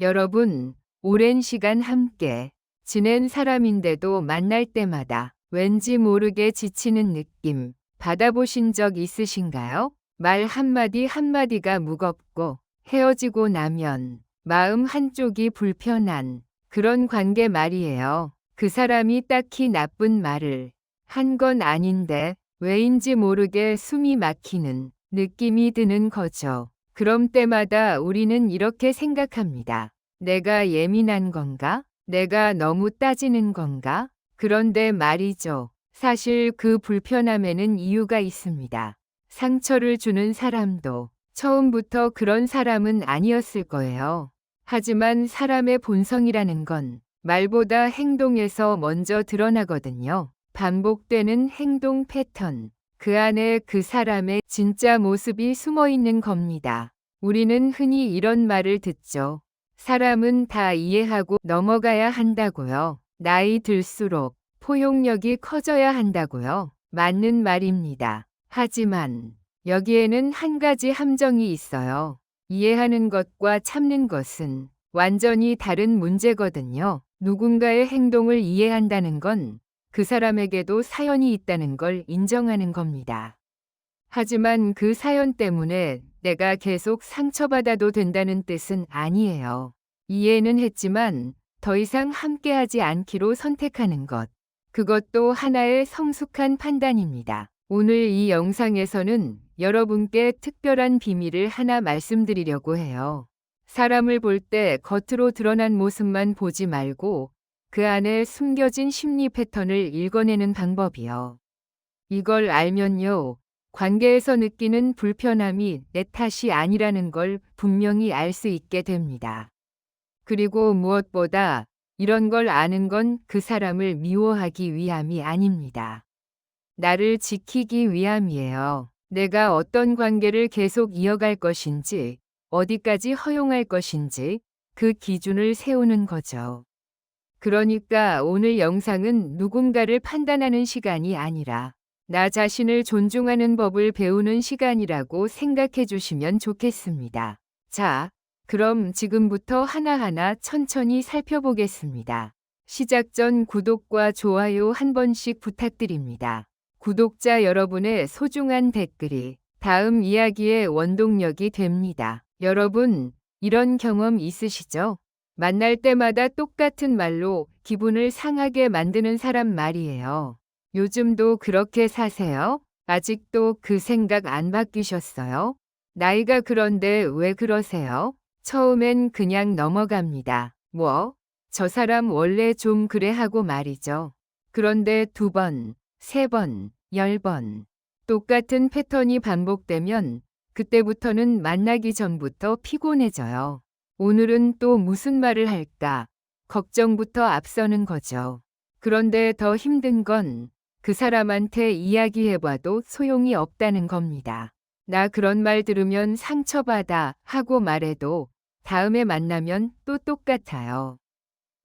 여러분, 오랜 시간 함께 지낸 사람인데도 만날 때마다 왠지 모르게 지치는 느낌 받아보신 적 있으신가요? 말 한마디 한마디가 무겁고 헤어지고 나면 마음 한쪽이 불편한 그런 관계 말이에요. 그 사람이 딱히 나쁜 말을 한 건 아닌데 왜인지 모르게 숨이 막히는 느낌이 드는 거죠. 그럼 때마다 우리는 이렇게 생각합니다. 내가 예민한 건가? 내가 너무 따지는 건가? 그런데 말이죠. 사실 그 불편함에는 이유가 있습니다. 상처를 주는 사람도 처음부터 그런 사람은 아니었을 거예요. 하지만 사람의 본성이라는 건 말보다 행동에서 먼저 드러나거든요. 반복되는 행동 패턴. 그 안에 그 사람의 진짜 모습이 숨어 있는 겁니다. 우리는 흔히 이런 말을 듣죠. 사람은 다 이해하고 넘어가야 한다고요. 나이 들수록 포용력이 커져야 한다고요. 맞는 말입니다. 하지만 여기에는 한 가지 함정이 있어요. 이해하는 것과 참는 것은 완전히 다른 문제거든요. 누군가의 행동을 이해한다는 건 그 사람에게도 사연이 있다는 걸 인정하는 겁니다. 하지만 그 사연 때문에 내가 계속 상처받아도 된다는 뜻은 아니에요. 이해는 했지만 더 이상 함께하지 않기로 선택하는 것. 그것도 하나의 성숙한 판단입니다. 오늘 이 영상에서는 여러분께 특별한 비밀을 하나 말씀드리려고 해요. 사람을 볼 때 겉으로 드러난 모습만 보지 말고 그 안에 숨겨진 심리 패턴을 읽어내는 방법이요. 이걸 알면요. 관계에서 느끼는 불편함이 내 탓이 아니라는 걸 분명히 알 수 있게 됩니다. 그리고 무엇보다 이런 걸 아는 건 그 사람을 미워하기 위함이 아닙니다. 나를 지키기 위함이에요. 내가 어떤 관계를 계속 이어갈 것인지, 어디까지 허용할 것인지 그 기준을 세우는 거죠. 그러니까 오늘 영상은 누군가를 판단하는 시간이 아니라 나 자신을 존중하는 법을 배우는 시간이라고 생각해 주시면 좋겠습니다. 자, 그럼 지금부터 하나하나 천천히 살펴보겠습니다. 시작 전 구독과 좋아요 한 번씩 부탁드립니다. 구독자 여러분의 소중한 댓글이 다음 이야기의 원동력이 됩니다. 여러분, 이런 경험 있으시죠? 만날 때마다 똑같은 말로 기분을 상하게 만드는 사람 말이에요. 요즘도 그렇게 사세요? 아직도 그 생각 안 바뀌셨어요? 나이가 그런데 왜 그러세요? 처음엔 그냥 넘어갑니다. 뭐? 저 사람 원래 좀 그래 하고 말이죠. 그런데 2번, 3번, 10번. 똑같은 패턴이 반복되면 그때부터는 만나기 전부터 피곤해져요. 오늘은 또 무슨 말을 할까? 걱정부터 앞서는 거죠. 그런데 더 힘든 건 그 사람한테 이야기해봐도 소용이 없다는 겁니다. 나 그런 말 들으면 상처받아 하고 말해도 다음에 만나면 또 똑같아요.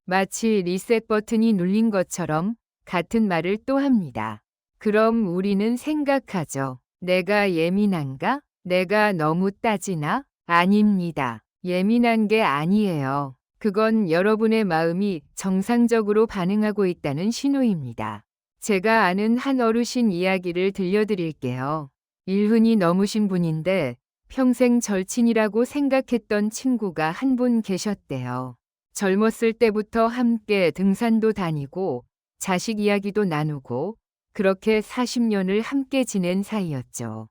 마치 리셋 버튼이 눌린 것처럼 같은 말을 또 합니다. 그럼 우리는 생각하죠. 내가 예민한가? 내가 너무 따지나? 아닙니다. 예민한 게 아니에요. 그건 여러분의 마음이 정상적으로 반응하고 있다는 신호입니다. 제가 아는 한 어르신 이야기를 들려드릴게요. 일흔이 넘으신 분인데 평생 절친이라고 생각했던 친구가 한 분 계셨대요. 젊었을 때부터 함께 등산도 다니고 자식 이야기도 나누고 그렇게 40년을 함께 지낸 사이였죠.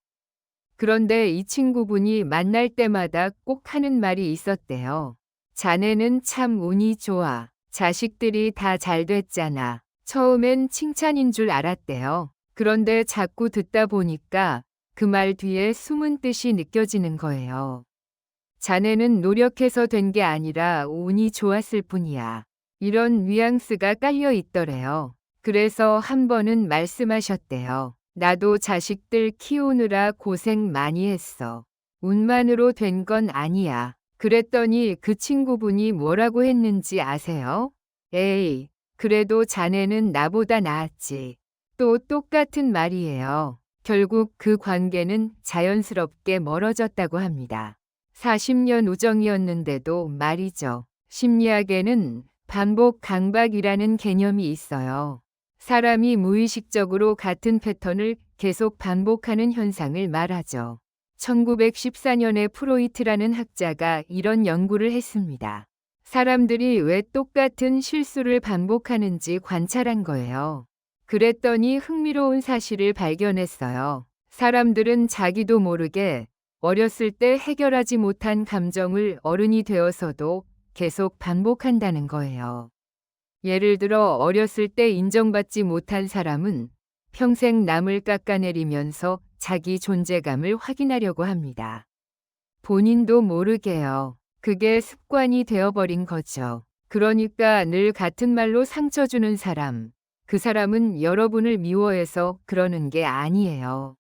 그런데 이 친구분이 만날 때마다 꼭 하는 말이 있었대요. 자네는 참 운이 좋아. 자식들이 다 잘 됐잖아. 처음엔 칭찬인 줄 알았대요. 그런데 자꾸 듣다 보니까 그 말 뒤에 숨은 뜻이 느껴지는 거예요. 자네는 노력해서 된 게 아니라 운이 좋았을 뿐이야. 이런 뉘앙스가 깔려 있더래요. 그래서 한 번은 말씀하셨대요. 나도 자식들 키우느라 고생 많이 했어. 운만으로 된 건 아니야. 그랬더니 그 친구분이 뭐라고 했는지 아세요? 에이, 그래도 자네는 나보다 나았지. 또 똑같은 말이에요. 결국 그 관계는 자연스럽게 멀어졌다고 합니다. 40년 우정이었는데도 말이죠. 심리학에는 반복 강박이라는 개념이 있어요. 사람이 무의식적으로 같은 패턴을 계속 반복하는 현상을 말하죠. 1914년에 프로이트라는 학자가 이런 연구를 했습니다. 사람들이 왜 똑같은 실수를 반복하는지 관찰한 거예요. 그랬더니 흥미로운 사실을 발견했어요. 사람들은 자기도 모르게 어렸을 때 해결하지 못한 감정을 어른이 되어서도 계속 반복한다는 거예요. 예를 들어 어렸을 때 인정받지 못한 사람은 평생 남을 깎아내리면서 자기 존재감을 확인하려고 합니다. 본인도 모르게요. 그게 습관이 되어버린 거죠. 그러니까 늘 같은 말로 상처 주는 사람, 그 사람은 여러분을 미워해서 그러는 게 아니에요.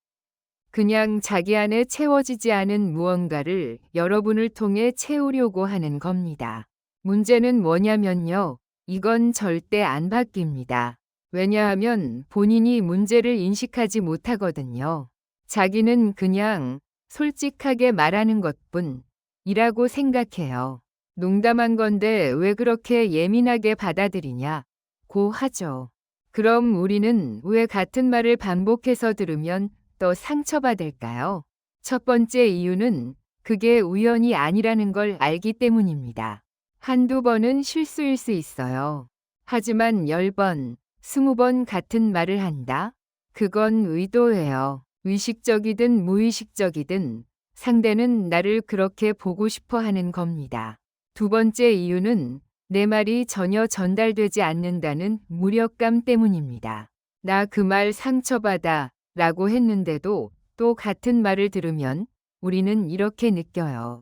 그냥 자기 안에 채워지지 않은 무언가를 여러분을 통해 채우려고 하는 겁니다. 문제는 뭐냐면요. 이건 절대 안 바뀝니다. 왜냐하면 본인이 문제를 인식하지 못하거든요. 자기는 그냥 솔직하게 말하는 것뿐 이라고 생각해요. 농담한 건데 왜 그렇게 예민하게 받아들이냐고 하죠. 그럼 우리는 왜 같은 말을 반복해서 들으면 또 상처받을까요? 첫 번째 이유는 그게 우연이 아니라는 걸 알기 때문입니다. 한두 번은 실수일 수 있어요. 하지만 10번, 20번 같은 말을 한다? 그건 의도예요. 의식적이든 무의식적이든 상대는 나를 그렇게 보고 싶어 하는 겁니다. 두 번째 이유는 내 말이 전혀 전달되지 않는다는 무력감 때문입니다. 나 그 말 상처받아 라고 했는데도 또 같은 말을 들으면 우리는 이렇게 느껴요.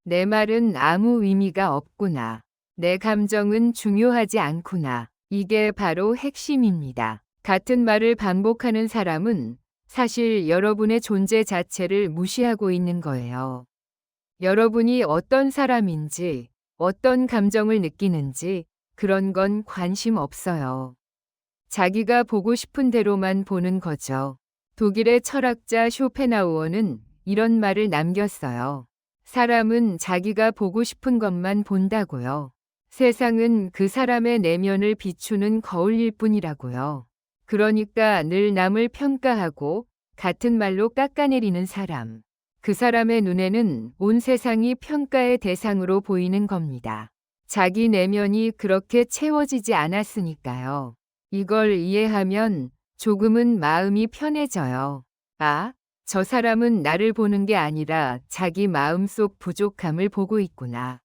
내 말은 아무 의미가 없구나. 내 감정은 중요하지 않구나. 이게 바로 핵심입니다. 같은 말을 반복하는 사람은 사실 여러분의 존재 자체를 무시하고 있는 거예요. 여러분이 어떤 사람인지, 어떤 감정을 느끼는지 그런 건 관심 없어요. 자기가 보고 싶은 대로만 보는 거죠. 독일의 철학자 쇼펜하우어는 이런 말을 남겼어요. 사람은 자기가 보고 싶은 것만 본다고요. 세상은 그 사람의 내면을 비추는 거울일 뿐이라고요. 그러니까 늘 남을 평가하고 같은 말로 깎아내리는 사람. 그 사람의 눈에는 온 세상이 평가의 대상으로 보이는 겁니다. 자기 내면이 그렇게 채워지지 않았으니까요. 이걸 이해하면 조금은 마음이 편해져요. 아, 저 사람은 나를 보는 게 아니라 자기 마음속 부족함을 보고 있구나.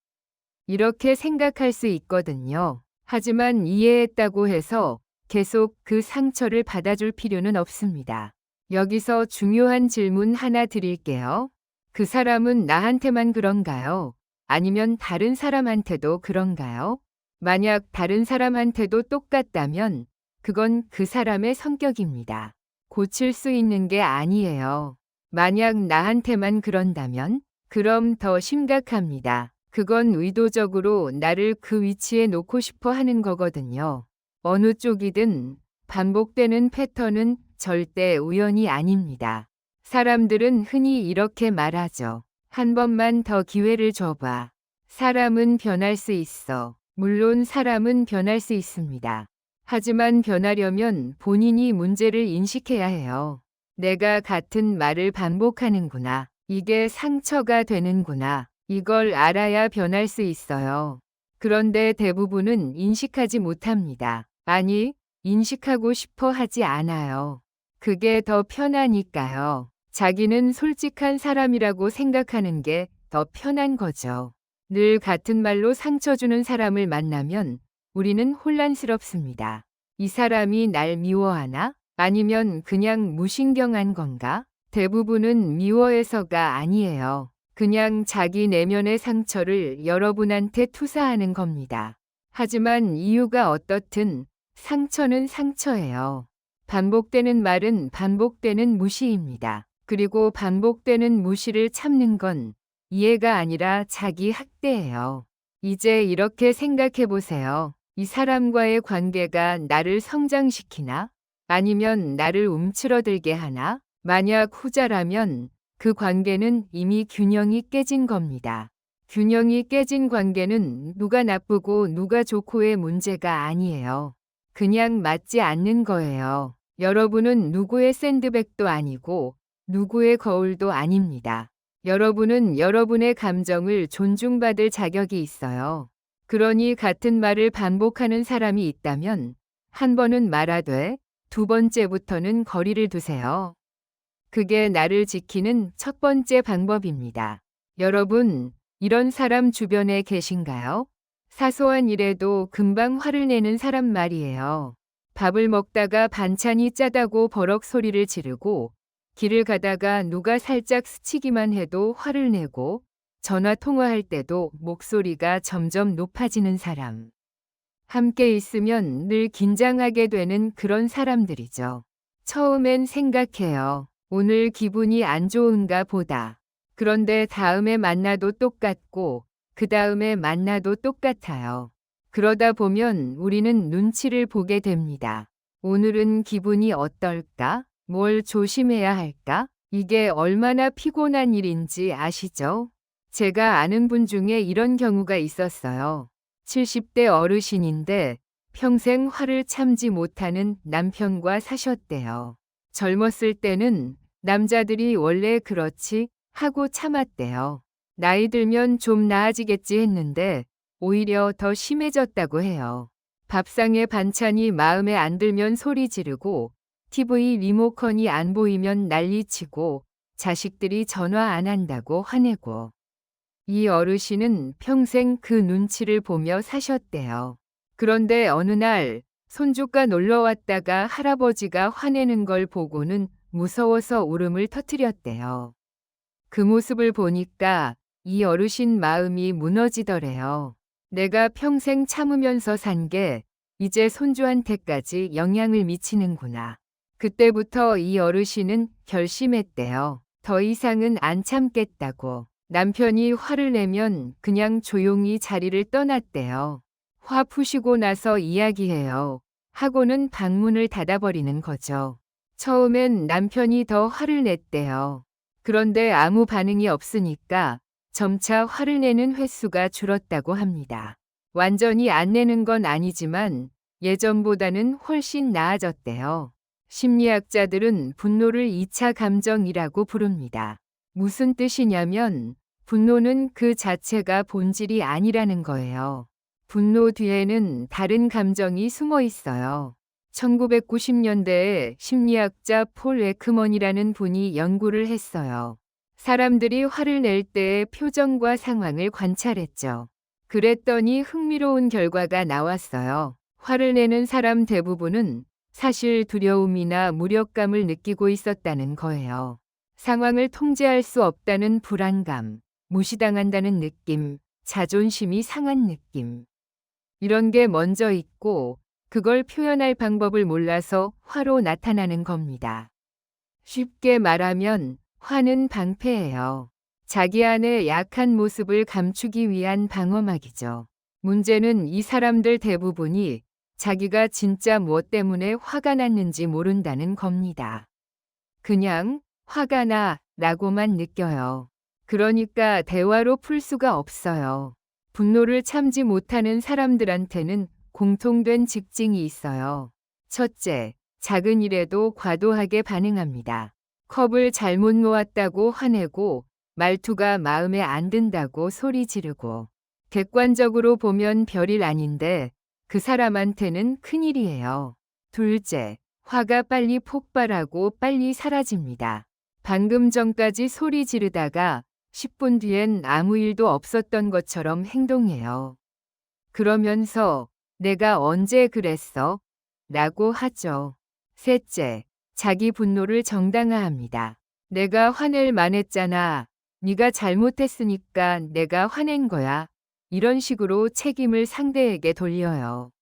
이렇게 생각할 수 있거든요. 하지만 이해했다고 해서 계속 그 상처를 받아줄 필요는 없습니다. 여기서 중요한 질문 하나 드릴게요. 그 사람은 나한테만 그런가요? 아니면 다른 사람한테도 그런가요? 만약 다른 사람한테도 똑같다면 그건 그 사람의 성격입니다. 고칠 수 있는 게 아니에요. 만약 나한테만 그런다면 그럼 더 심각합니다. 그건 의도적으로 나를 그 위치에 놓고 싶어 하는 거거든요. 어느 쪽이든 반복되는 패턴은 절대 우연이 아닙니다. 사람들은 흔히 이렇게 말하죠. 한 번만 더 기회를 줘봐. 사람은 변할 수 있어. 물론 사람은 변할 수 있습니다. 하지만 변하려면 본인이 문제를 인식해야 해요. 내가 같은 말을 반복하는구나. 이게 상처가 되는구나. 이걸 알아야 변할 수 있어요. 그런데 대부분은 인식하지 못합니다. 아니, 인식하고 싶어 하지 않아요. 그게 더 편하니까요. 자기는 솔직한 사람이라고 생각하는 게 더 편한 거죠. 늘 같은 말로 상처 주는 사람을 만나면 우리는 혼란스럽습니다. 이 사람이 날 미워하나? 아니면 그냥 무신경한 건가? 대부분은 미워해서가 아니에요. 그냥 자기 내면의 상처를 여러분한테 투사하는 겁니다. 하지만 이유가 어떻든 상처는 상처예요. 반복되는 말은 반복되는 무시입니다. 그리고 반복되는 무시를 참는 건 이해가 아니라 자기 학대예요. 이제 이렇게 생각해 보세요. 이 사람과의 관계가 나를 성장시키나? 아니면 나를 움츠러들게 하나? 만약 후자라면 그 관계는 이미 균형이 깨진 겁니다. 균형이 깨진 관계는 누가 나쁘고 누가 좋고의 문제가 아니에요. 그냥 맞지 않는 거예요. 여러분은 누구의 샌드백도 아니고 누구의 거울도 아닙니다. 여러분은 여러분의 감정을 존중받을 자격이 있어요. 그러니 같은 말을 반복하는 사람이 있다면 한 번은 말하되 두 번째부터는 거리를 두세요. 그게 나를 지키는 첫 번째 방법입니다. 여러분, 이런 사람 주변에 계신가요? 사소한 일에도 금방 화를 내는 사람 말이에요. 밥을 먹다가 반찬이 짜다고 버럭 소리를 지르고 길을 가다가 누가 살짝 스치기만 해도 화를 내고 전화 통화할 때도 목소리가 점점 높아지는 사람. 함께 있으면 늘 긴장하게 되는 그런 사람들이죠. 처음엔 생각해요. 오늘 기분이 안 좋은가 보다. 그런데 다음에 만나도 똑같고 그 다음에 만나도 똑같아요. 그러다 보면 우리는 눈치를 보게 됩니다. 오늘은 기분이 어떨까? 뭘 조심해야 할까? 이게 얼마나 피곤한 일인지 아시죠? 제가 아는 분 중에 이런 경우가 있었어요. 70대 어르신인데 평생 화를 참지 못하는 남편과 사셨대요. 젊었을 때는 남자들이 원래 그렇지 하고 참았대요. 나이 들면 좀 나아지겠지 했는데 오히려 더 심해졌다고 해요. 밥상에 반찬이 마음에 안 들면 소리 지르고 TV 리모컨이 안 보이면 난리치고 자식들이 전화 안 한다고 화내고. 이 어르신은 평생 그 눈치를 보며 사셨대요. 그런데 어느 날 손주가 놀러 왔다가 할아버지가 화내는 걸 보고는 무서워서 울음을 터뜨렸대요. 그 모습을 보니까 이 어르신 마음이 무너지더래요. 내가 평생 참으면서 산 게 이제 손주한테까지 영향을 미치는구나. 그때부터 이 어르신은 결심했대요. 더 이상은 안 참겠다고. 남편이 화를 내면 그냥 조용히 자리를 떠났대요. 화 푸시고 나서 이야기해요. 하고는 방문을 닫아버리는 거죠. 처음엔 남편이 더 화를 냈대요. 그런데 아무 반응이 없으니까 점차 화를 내는 횟수가 줄었다고 합니다. 완전히 안 내는 건 아니지만 예전보다는 훨씬 나아졌대요. 심리학자들은 분노를 2차 감정이라고 부릅니다. 무슨 뜻이냐면 분노는 그 자체가 본질이 아니라는 거예요. 분노 뒤에는 다른 감정이 숨어 있어요. 1990년대에 심리학자 폴 에크먼이라는 분이 연구를 했어요. 사람들이 화를 낼 때의 표정과 상황을 관찰했죠. 그랬더니 흥미로운 결과가 나왔어요. 화를 내는 사람 대부분은 사실 두려움이나 무력감을 느끼고 있었다는 거예요. 상황을 통제할 수 없다는 불안감, 무시당한다는 느낌, 자존심이 상한 느낌. 이런 게 먼저 있고 그걸 표현할 방법을 몰라서 화로 나타나는 겁니다. 쉽게 말하면 화는 방패예요. 자기 안의 약한 모습을 감추기 위한 방어막이죠. 문제는 이 사람들 대부분이 자기가 진짜 무엇 때문에 화가 났는지 모른다는 겁니다. 그냥 화가 나 라고만 느껴요. 그러니까 대화로 풀 수가 없어요. 분노를 참지 못하는 사람들한테는 공통된 특징이 있어요. 첫째, 작은 일에도 과도하게 반응합니다. 컵을 잘못 놓았다고 화내고 말투가 마음에 안 든다고 소리 지르고. 객관적으로 보면 별일 아닌데 그 사람한테는 큰일이에요. 둘째, 화가 빨리 폭발하고 빨리 사라집니다. 방금 전까지 소리 지르다가 10분 뒤엔 아무 일도 없었던 것처럼 행동해요. 그러면서 내가 언제 그랬어? 라고 하죠. 셋째, 자기 분노를 정당화합니다. 내가 화낼 만했잖아. 네가 잘못했으니까 내가 화낸 거야. 이런 식으로 책임을 상대에게 돌려요.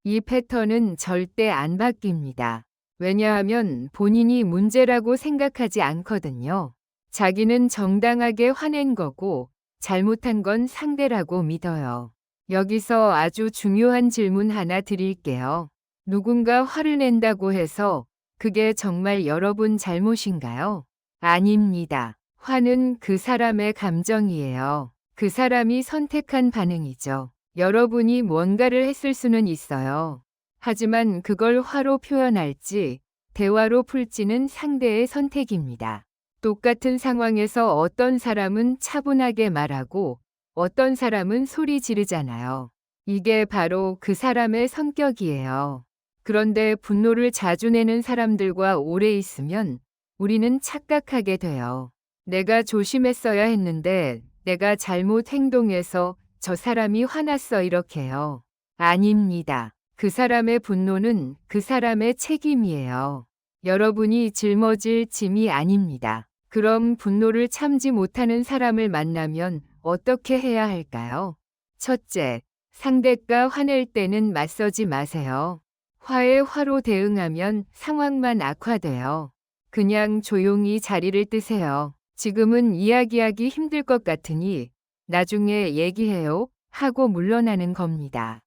이 패턴은 절대 안 바뀝니다. 왜냐하면 본인이 문제라고 생각하지 않거든요. 자기는 정당하게 화낸 거고 잘못한 건 상대라고 믿어요. 여기서 아주 중요한 질문 하나 드릴게요. 누군가 화를 낸다고 해서 그게 정말 여러분 잘못인가요? 아닙니다. 화는 그 사람의 감정이에요. 그 사람이 선택한 반응이죠. 여러분이 뭔가를 했을 수는 있어요. 하지만 그걸 화로 표현할지 대화로 풀지는 상대의 선택입니다. 똑같은 상황에서 어떤 사람은 차분하게 말하고 어떤 사람은 소리 지르잖아요. 이게 바로 그 사람의 성격이에요. 그런데 분노를 자주 내는 사람들과 오래 있으면 우리는 착각하게 돼요. 내가 조심했어야 했는데 내가 잘못 행동해서 저 사람이 화났어 이렇게요. 아닙니다. 그 사람의 분노는 그 사람의 책임이에요. 여러분이 짊어질 짐이 아닙니다. 그럼 분노를 참지 못하는 사람을 만나면 어떻게 해야 할까요? 첫째, 상대가 화낼 때는 맞서지 마세요. 화에 화로 대응하면 상황만 악화돼요. 그냥 조용히 자리를 뜨세요. 지금은 이야기하기 힘들 것 같으니 나중에 얘기해요 하고 물러나는 겁니다.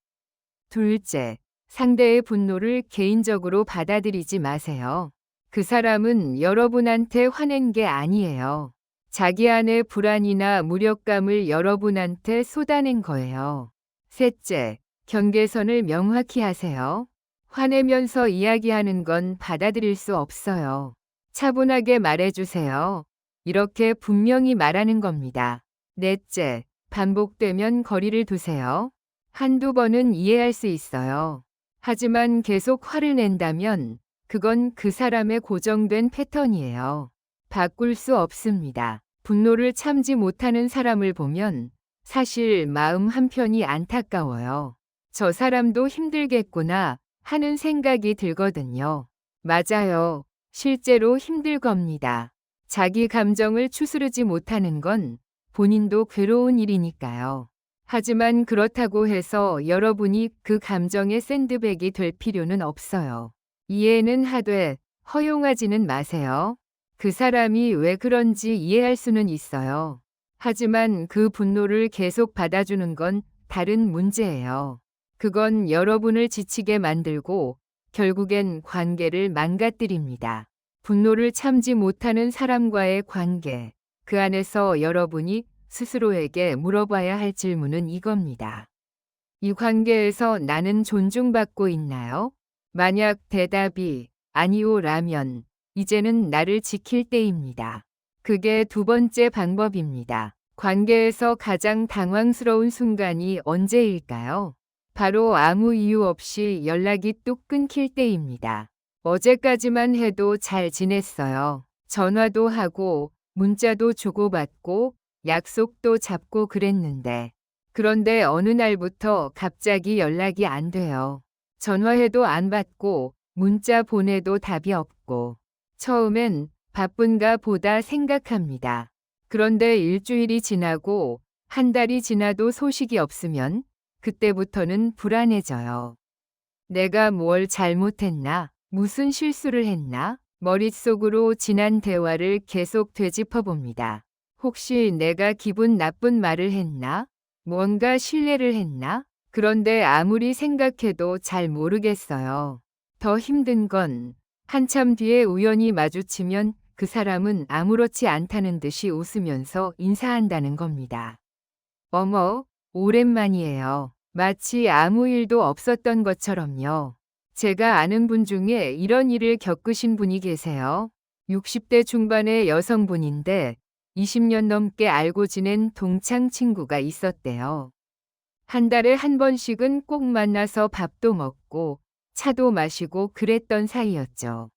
둘째, 상대의 분노를 개인적으로 받아들이지 마세요. 그 사람은 여러분한테 화낸 게 아니에요. 자기 안의 불안이나 무력감을 여러분한테 쏟아낸 거예요. 셋째, 경계선을 명확히 하세요. 화내면서 이야기하는 건 받아들일 수 없어요. 차분하게 말해주세요. 이렇게 분명히 말하는 겁니다. 넷째, 반복되면 거리를 두세요. 한두 번은 이해할 수 있어요. 하지만 계속 화를 낸다면 그건 그 사람의 고정된 패턴이에요. 바꿀 수 없습니다. 분노를 참지 못하는 사람을 보면 사실 마음 한편이 안타까워요. 저 사람도 힘들겠구나 하는 생각이 들거든요. 맞아요. 실제로 힘들 겁니다. 자기 감정을 추스르지 못하는 건 본인도 괴로운 일이니까요. 하지만 그렇다고 해서 여러분이 그 감정의 샌드백이 될 필요는 없어요. 이해는 하되 허용하지는 마세요. 그 사람이 왜 그런지 이해할 수는 있어요. 하지만 그 분노를 계속 받아주는 건 다른 문제예요. 그건 여러분을 지치게 만들고 결국엔 관계를 망가뜨립니다. 분노를 참지 못하는 사람과의 관계, 그 안에서 여러분이 스스로에게 물어봐야 할 질문은 이겁니다. 이 관계에서 나는 존중받고 있나요? 만약 대답이 아니오라면 이제는 나를 지킬 때입니다. 그게 두 번째 방법입니다. 관계에서 가장 당황스러운 순간이 언제일까요? 바로 아무 이유 없이 연락이 뚝 끊길 때입니다. 어제까지만 해도 잘 지냈어요. 전화도 하고 문자도 주고받고 약속도 잡고 그랬는데. 그런데 어느 날부터 갑자기 연락이 안 돼요. 전화해도 안 받고 문자 보내도 답이 없고. 처음엔 바쁜가 보다 생각합니다. 그런데 일주일이 지나고 한 달이 지나도 소식이 없으면 그때부터는 불안해져요. 내가 뭘 잘못했나? 무슨 실수를 했나? 머릿속으로 지난 대화를 계속 되짚어 봅니다. 혹시 내가 기분 나쁜 말을 했나? 뭔가 실례를 했나? 그런데 아무리 생각해도 잘 모르겠어요. 더 힘든 건 한참 뒤에 우연히 마주치면 그 사람은 아무렇지 않다는 듯이 웃으면서 인사한다는 겁니다. 어머, 오랜만이에요. 마치 아무 일도 없었던 것처럼요. 제가 아는 분 중에 이런 일을 겪으신 분이 계세요. 60대 중반의 여성분인데 20년 넘게 알고 지낸 동창 친구가 있었대요. 한 달에 한 번씩은 꼭 만나서 밥도 먹고 차도 마시고 그랬던 사이였죠.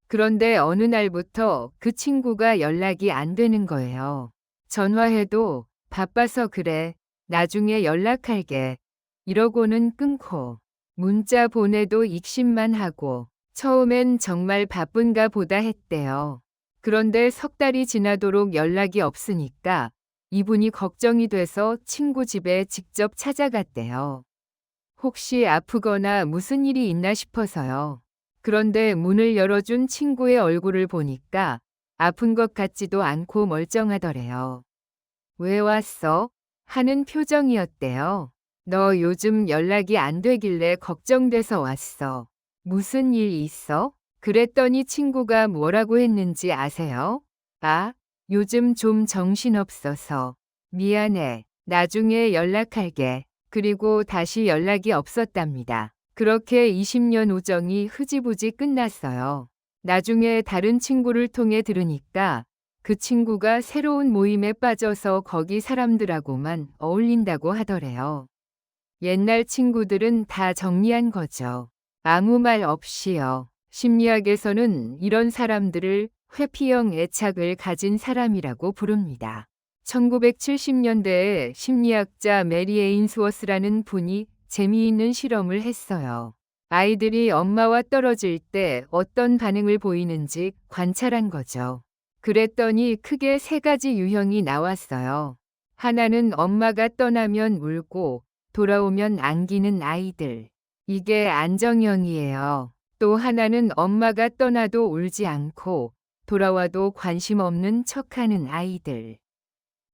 그런데 어느 날부터 그 친구가 연락이 안 되는 거예요. 전화해도 바빠서 그래. 나중에 연락할게. 이러고는 끊고 문자 보내도 익십만 하고 처음엔 정말 바쁜가 보다 했대요. 그런데 석 달이 지나도록 연락이 없으니까 이분이 걱정이 돼서 친구 집에 직접 찾아갔대요. 혹시 아프거나 무슨 일이 있나 싶어서요. 그런데 문을 열어준 친구의 얼굴을 보니까 아픈 것 같지도 않고 멀쩡하더래요. 왜 왔어? 하는 표정이었대요. 너 요즘 연락이 안 되길래 걱정돼서 왔어. 무슨 일 있어? 그랬더니 친구가 뭐라고 했는지 아세요? 아, 요즘 좀 정신없어서 미안해. 나중에 연락할게. 그리고 다시 연락이 없었답니다. 그렇게 20년 우정이 흐지부지 끝났어요. 나중에 다른 친구를 통해 들으니까 그 친구가 새로운 모임에 빠져서 거기 사람들하고만 어울린다고 하더래요. 옛날 친구들은 다 정리한 거죠. 아무 말 없이요. 심리학에서는 이런 사람들을 회피형 애착을 가진 사람이라고 부릅니다. 1970년대에 심리학자 메리 에인스워스라는 분이 재미있는 실험을 했어요. 아이들이 엄마와 떨어질 때 어떤 반응을 보이는지 관찰한 거죠. 그랬더니 크게 세 가지 유형이 나왔어요. 하나는 엄마가 떠나면 울고 돌아오면 안기는 아이들. 이게 안정형이에요. 또 하나는 엄마가 떠나도 울지 않고 돌아와도 관심 없는 척하는 아이들.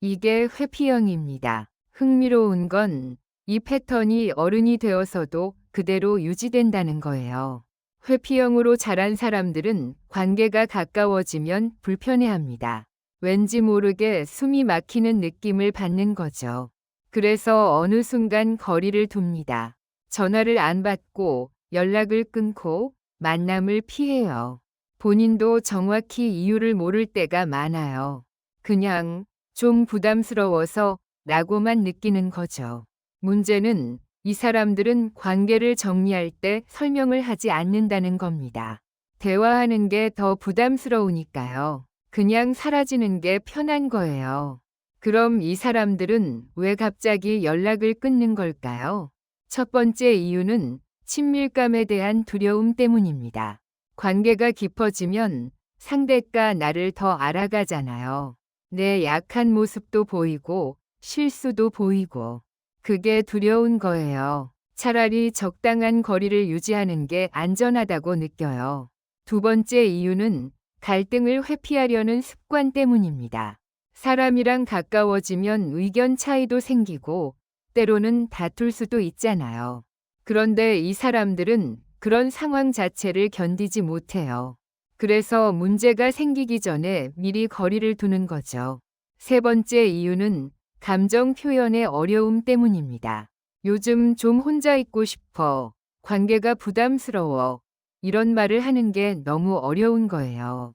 이게 회피형입니다. 흥미로운 건 이 패턴이 어른이 되어서도 그대로 유지된다는 거예요. 회피형으로 자란 사람들은 관계가 가까워지면 불편해합니다. 왠지 모르게 숨이 막히는 느낌을 받는 거죠. 그래서 어느 순간 거리를 둡니다. 전화를 안 받고 연락을 끊고 만남을 피해요. 본인도 정확히 이유를 모를 때가 많아요. 그냥 좀 부담스러워서 라고만 느끼는 거죠. 문제는 이 사람들은 관계를 정리할 때 설명을 하지 않는다는 겁니다. 대화하는 게 더 부담스러우니까요. 그냥 사라지는 게 편한 거예요. 그럼 이 사람들은 왜 갑자기 연락을 끊는 걸까요? 첫 번째 이유는 친밀감에 대한 두려움 때문입니다. 관계가 깊어지면 상대가 나를 더 알아가잖아요. 내 약한 모습도 보이고 실수도 보이고. 그게 두려운 거예요. 차라리 적당한 거리를 유지하는 게 안전하다고 느껴요. 두 번째 이유는 갈등을 회피하려는 습관 때문입니다. 사람이랑 가까워지면 의견 차이도 생기고 때로는 다툴 수도 있잖아요. 그런데 이 사람들은 그런 상황 자체를 견디지 못해요. 그래서 문제가 생기기 전에 미리 거리를 두는 거죠. 세 번째 이유는 감정 표현의 어려움 때문입니다. 요즘 좀 혼자 있고 싶어. 관계가 부담스러워. 이런 말을 하는 게 너무 어려운 거예요.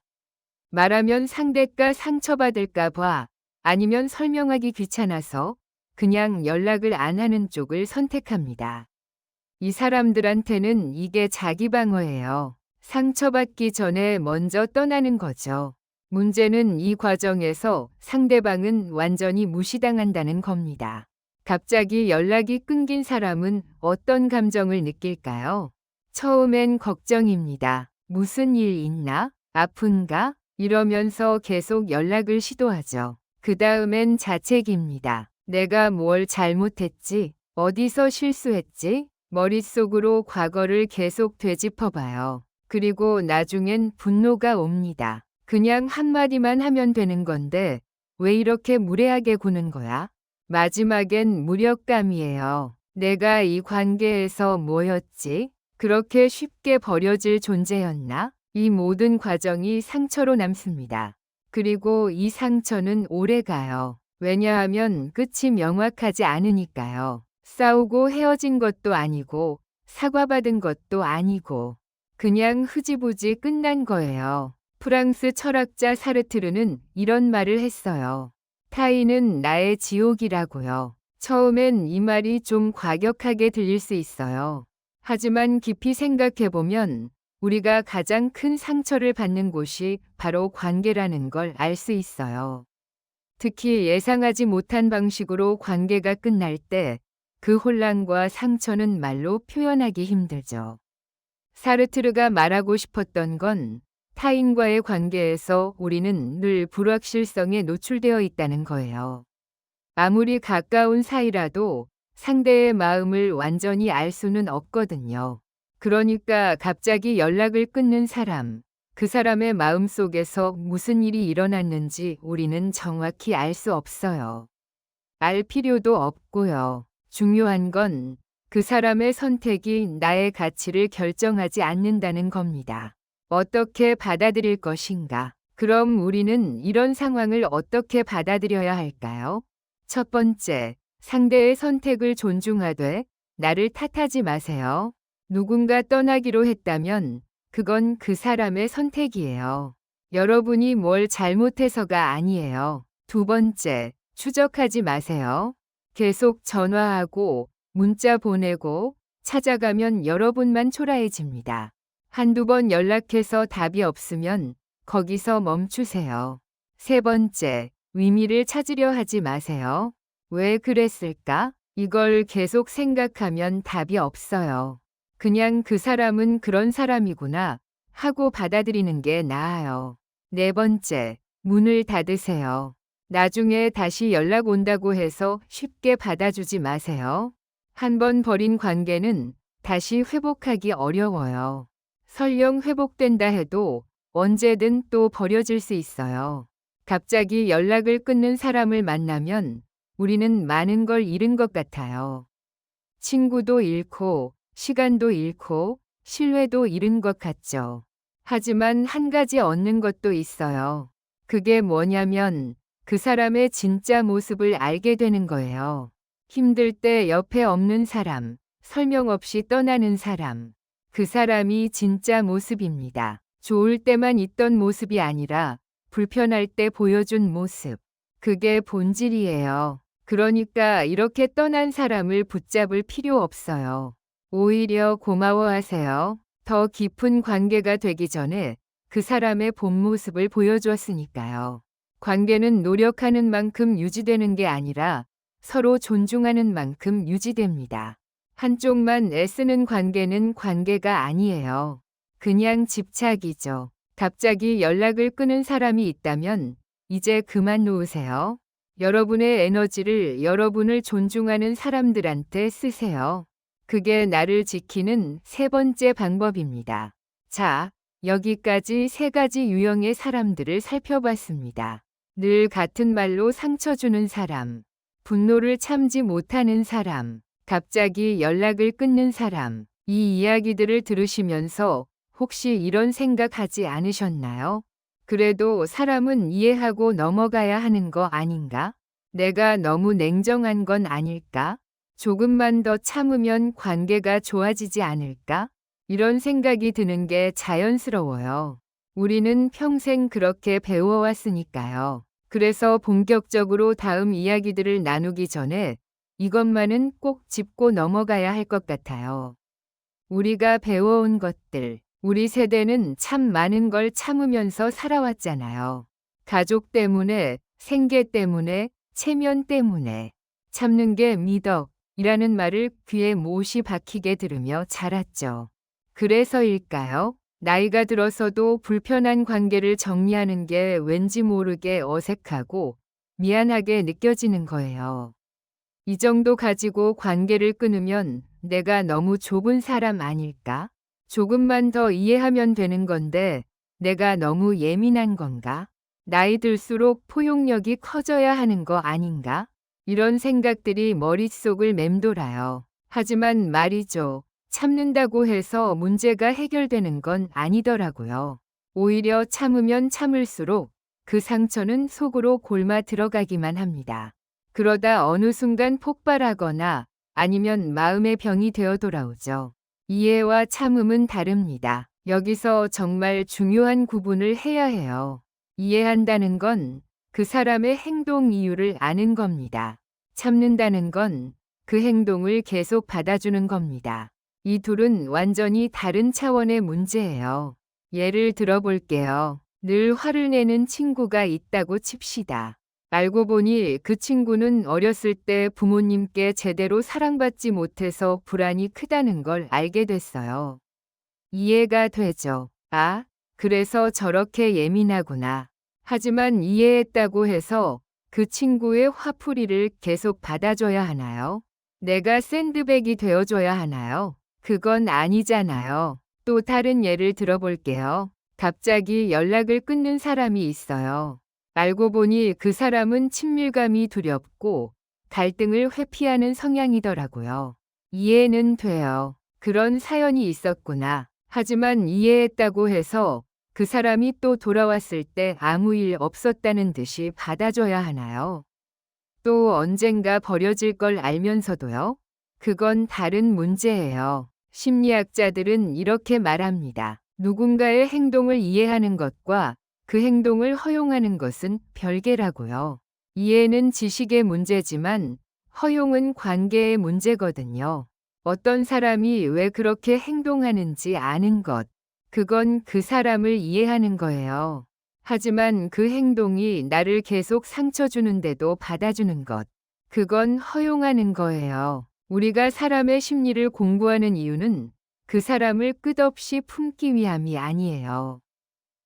말하면 상대가 상처받을까 봐 아니면 설명하기 귀찮아서 그냥 연락을 안 하는 쪽을 선택합니다. 이 사람들한테는 이게 자기 방어예요. 상처받기 전에 먼저 떠나는 거죠. 문제는 이 과정에서 상대방은 완전히 무시당한다는 겁니다. 갑자기 연락이 끊긴 사람은 어떤 감정을 느낄까요? 처음엔 걱정입니다. 무슨 일 있나? 아픈가? 이러면서 계속 연락을 시도하죠. 그 다음엔 자책입니다. 내가 뭘 잘못했지? 어디서 실수했지? 머릿속으로 과거를 계속 되짚어봐요. 그리고 나중엔 분노가 옵니다. 그냥 한마디만 하면 되는 건데 왜 이렇게 무례하게 구는 거야? 마지막엔 무력감이에요. 내가 이 관계에서 뭐였지? 그렇게 쉽게 버려질 존재였나? 이 모든 과정이 상처로 남습니다. 그리고 이 상처는 오래 가요. 왜냐하면 끝이 명확하지 않으니까요. 싸우고 헤어진 것도 아니고 사과받은 것도 아니고 그냥 흐지부지 끝난 거예요. 프랑스 철학자 사르트르는 이런 말을 했어요. 타인은 나의 지옥이라고요. 처음엔 이 말이 좀 과격하게 들릴 수 있어요. 하지만 깊이 생각해보면 우리가 가장 큰 상처를 받는 곳이 바로 관계라는 걸 알 수 있어요. 특히 예상하지 못한 방식으로 관계가 끝날 때 그 혼란과 상처는 말로 표현하기 힘들죠. 사르트르가 말하고 싶었던 건 타인과의 관계에서 우리는 늘 불확실성에 노출되어 있다는 거예요. 아무리 가까운 사이라도 상대의 마음을 완전히 알 수는 없거든요. 그러니까 갑자기 연락을 끊는 사람, 그 사람의 마음 속에서 무슨 일이 일어났는지 우리는 정확히 알 수 없어요. 알 필요도 없고요. 중요한 건 그 사람의 선택이 나의 가치를 결정하지 않는다는 겁니다. 어떻게 받아들일 것인가? 그럼 우리는 이런 상황을 어떻게 받아들여야 할까요? 첫 번째, 상대의 선택을 존중하되 나를 탓하지 마세요. 누군가 떠나기로 했다면 그건 그 사람의 선택이에요. 여러분이 뭘 잘못해서가 아니에요. 두 번째, 추적하지 마세요. 계속 전화하고 문자 보내고 찾아가면 여러분만 초라해집니다. 한두 번 연락해서 답이 없으면 거기서 멈추세요. 세 번째, 의미를 찾으려 하지 마세요. 왜 그랬을까? 이걸 계속 생각하면 답이 없어요. 그냥 그 사람은 그런 사람이구나 하고 받아들이는 게 나아요. 네 번째, 문을 닫으세요. 나중에 다시 연락 온다고 해서 쉽게 받아주지 마세요. 한 번 버린 관계는 다시 회복하기 어려워요. 설령 회복된다 해도 언제든 또 버려질 수 있어요. 갑자기 연락을 끊는 사람을 만나면 우리는 많은 걸 잃은 것 같아요. 친구도 잃고, 시간도 잃고, 신뢰도 잃은 것 같죠. 하지만 한 가지 얻는 것도 있어요. 그게 뭐냐면 그 사람의 진짜 모습을 알게 되는 거예요. 힘들 때 옆에 없는 사람, 설명 없이 떠나는 사람. 그 사람이 진짜 모습입니다. 좋을 때만 있던 모습이 아니라 불편할 때 보여준 모습. 그게 본질이에요. 그러니까 이렇게 떠난 사람을 붙잡을 필요 없어요. 오히려 고마워하세요. 더 깊은 관계가 되기 전에 그 사람의 본 모습을 보여주었으니까요. 관계는 노력하는 만큼 유지되는 게 아니라 서로 존중하는 만큼 유지됩니다. 한쪽만 애쓰는 관계는 관계가 아니에요. 그냥 집착이죠. 갑자기 연락을 끊은 사람이 있다면 이제 그만 놓으세요. 여러분의 에너지를 여러분을 존중하는 사람들한테 쓰세요. 그게 나를 지키는 세 번째 방법입니다. 자, 여기까지 세 가지 유형의 사람들을 살펴봤습니다. 늘 같은 말로 상처 주는 사람, 분노를 참지 못하는 사람, 갑자기 연락을 끊는 사람. 이 이야기들을 들으시면서 혹시 이런 생각하지 않으셨나요? 그래도 사람은 이해하고 넘어가야 하는 거 아닌가? 내가 너무 냉정한 건 아닐까? 조금만 더 참으면 관계가 좋아지지 않을까? 이런 생각이 드는 게 자연스러워요. 우리는 평생 그렇게 배워왔으니까요. 그래서 본격적으로 다음 이야기들을 나누기 전에 이것만은 꼭 짚고 넘어가야 할 것 같아요. 우리가 배워온 것들, 우리 세대는 참 많은 걸 참으면서 살아왔잖아요. 가족 때문에, 생계 때문에, 체면 때문에. 참는 게 미덕이라는 말을 귀에 못이 박히게 들으며 자랐죠. 그래서일까요? 나이가 들어서도 불편한 관계를 정리하는 게 왠지 모르게 어색하고 미안하게 느껴지는 거예요. 이 정도 가지고 관계를 끊으면 내가 너무 좁은 사람 아닐까? 조금만 더 이해하면 되는 건데 내가 너무 예민한 건가? 나이 들수록 포용력이 커져야 하는 거 아닌가? 이런 생각들이 머릿속을 맴돌아요. 하지만 말이죠. 참는다고 해서 문제가 해결되는 건 아니더라고요. 오히려 참으면 참을수록 그 상처는 속으로 골마 들어가기만 합니다. 그러다 어느 순간 폭발하거나 아니면 마음의 병이 되어 돌아오죠. 이해와 참음은 다릅니다. 여기서 정말 중요한 구분을 해야 해요. 이해한다는 건 그 사람의 행동 이유를 아는 겁니다. 참는다는 건 그 행동을 계속 받아주는 겁니다. 이 둘은 완전히 다른 차원의 문제예요. 예를 들어볼게요. 늘 화를 내는 친구가 있다고 칩시다. 알고 보니 그 친구는 어렸을 때 부모님께 제대로 사랑받지 못해서 불안이 크다는 걸 알게 됐어요. 이해가 되죠. 아, 그래서 저렇게 예민하구나. 하지만 이해했다고 해서 그 친구의 화풀이를 계속 받아줘야 하나요? 내가 샌드백이 되어줘야 하나요? 그건 아니잖아요. 또 다른 예를 들어볼게요. 갑자기 연락을 끊는 사람이 있어요. 알고 보니 그 사람은 친밀감이 두렵고 갈등을 회피하는 성향이더라고요. 이해는 돼요. 그런 사연이 있었구나. 하지만 이해했다고 해서 그 사람이 또 돌아왔을 때 아무 일 없었다는 듯이 받아줘야 하나요? 또 언젠가 버려질 걸 알면서도요. 그건 다른 문제예요. 심리학자들은 이렇게 말합니다. 누군가의 행동을 이해하는 것과 그 행동을 허용하는 것은 별개라고요. 이해는 지식의 문제지만 허용은 관계의 문제거든요. 어떤 사람이 왜 그렇게 행동하는지 아는 것, 그건 그 사람을 이해하는 거예요. 하지만 그 행동이 나를 계속 상처 주는데도 받아주는 것, 그건 허용하는 거예요. 우리가 사람의 심리를 공부하는 이유는 그 사람을 끝없이 품기 위함이 아니에요.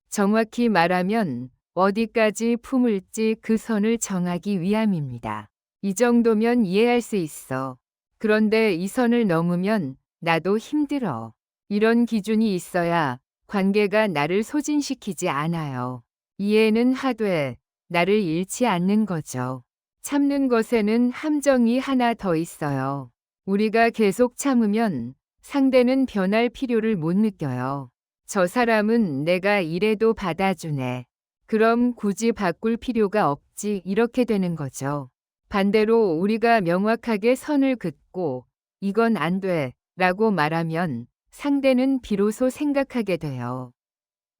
정확히 말하면 어디까지 품을지 그 선을 정하기 위함입니다. 이 정도면 이해할 수 있어. 그런데 이 선을 넘으면 나도 힘들어. 이런 기준이 있어야 관계가 나를 소진시키지 않아요. 이해는 하되 나를 잃지 않는 거죠. 참는 것에는 함정이 하나 더 있어요. 우리가 계속 참으면 상대는 변할 필요를 못 느껴요. 저 사람은 내가 이래도 받아주네. 그럼 굳이 바꿀 필요가 없지, 이렇게 되는 거죠. 반대로 우리가 명확하게 선을 긋고 이건 안 돼 라고 말하면 상대는 비로소 생각하게 돼요.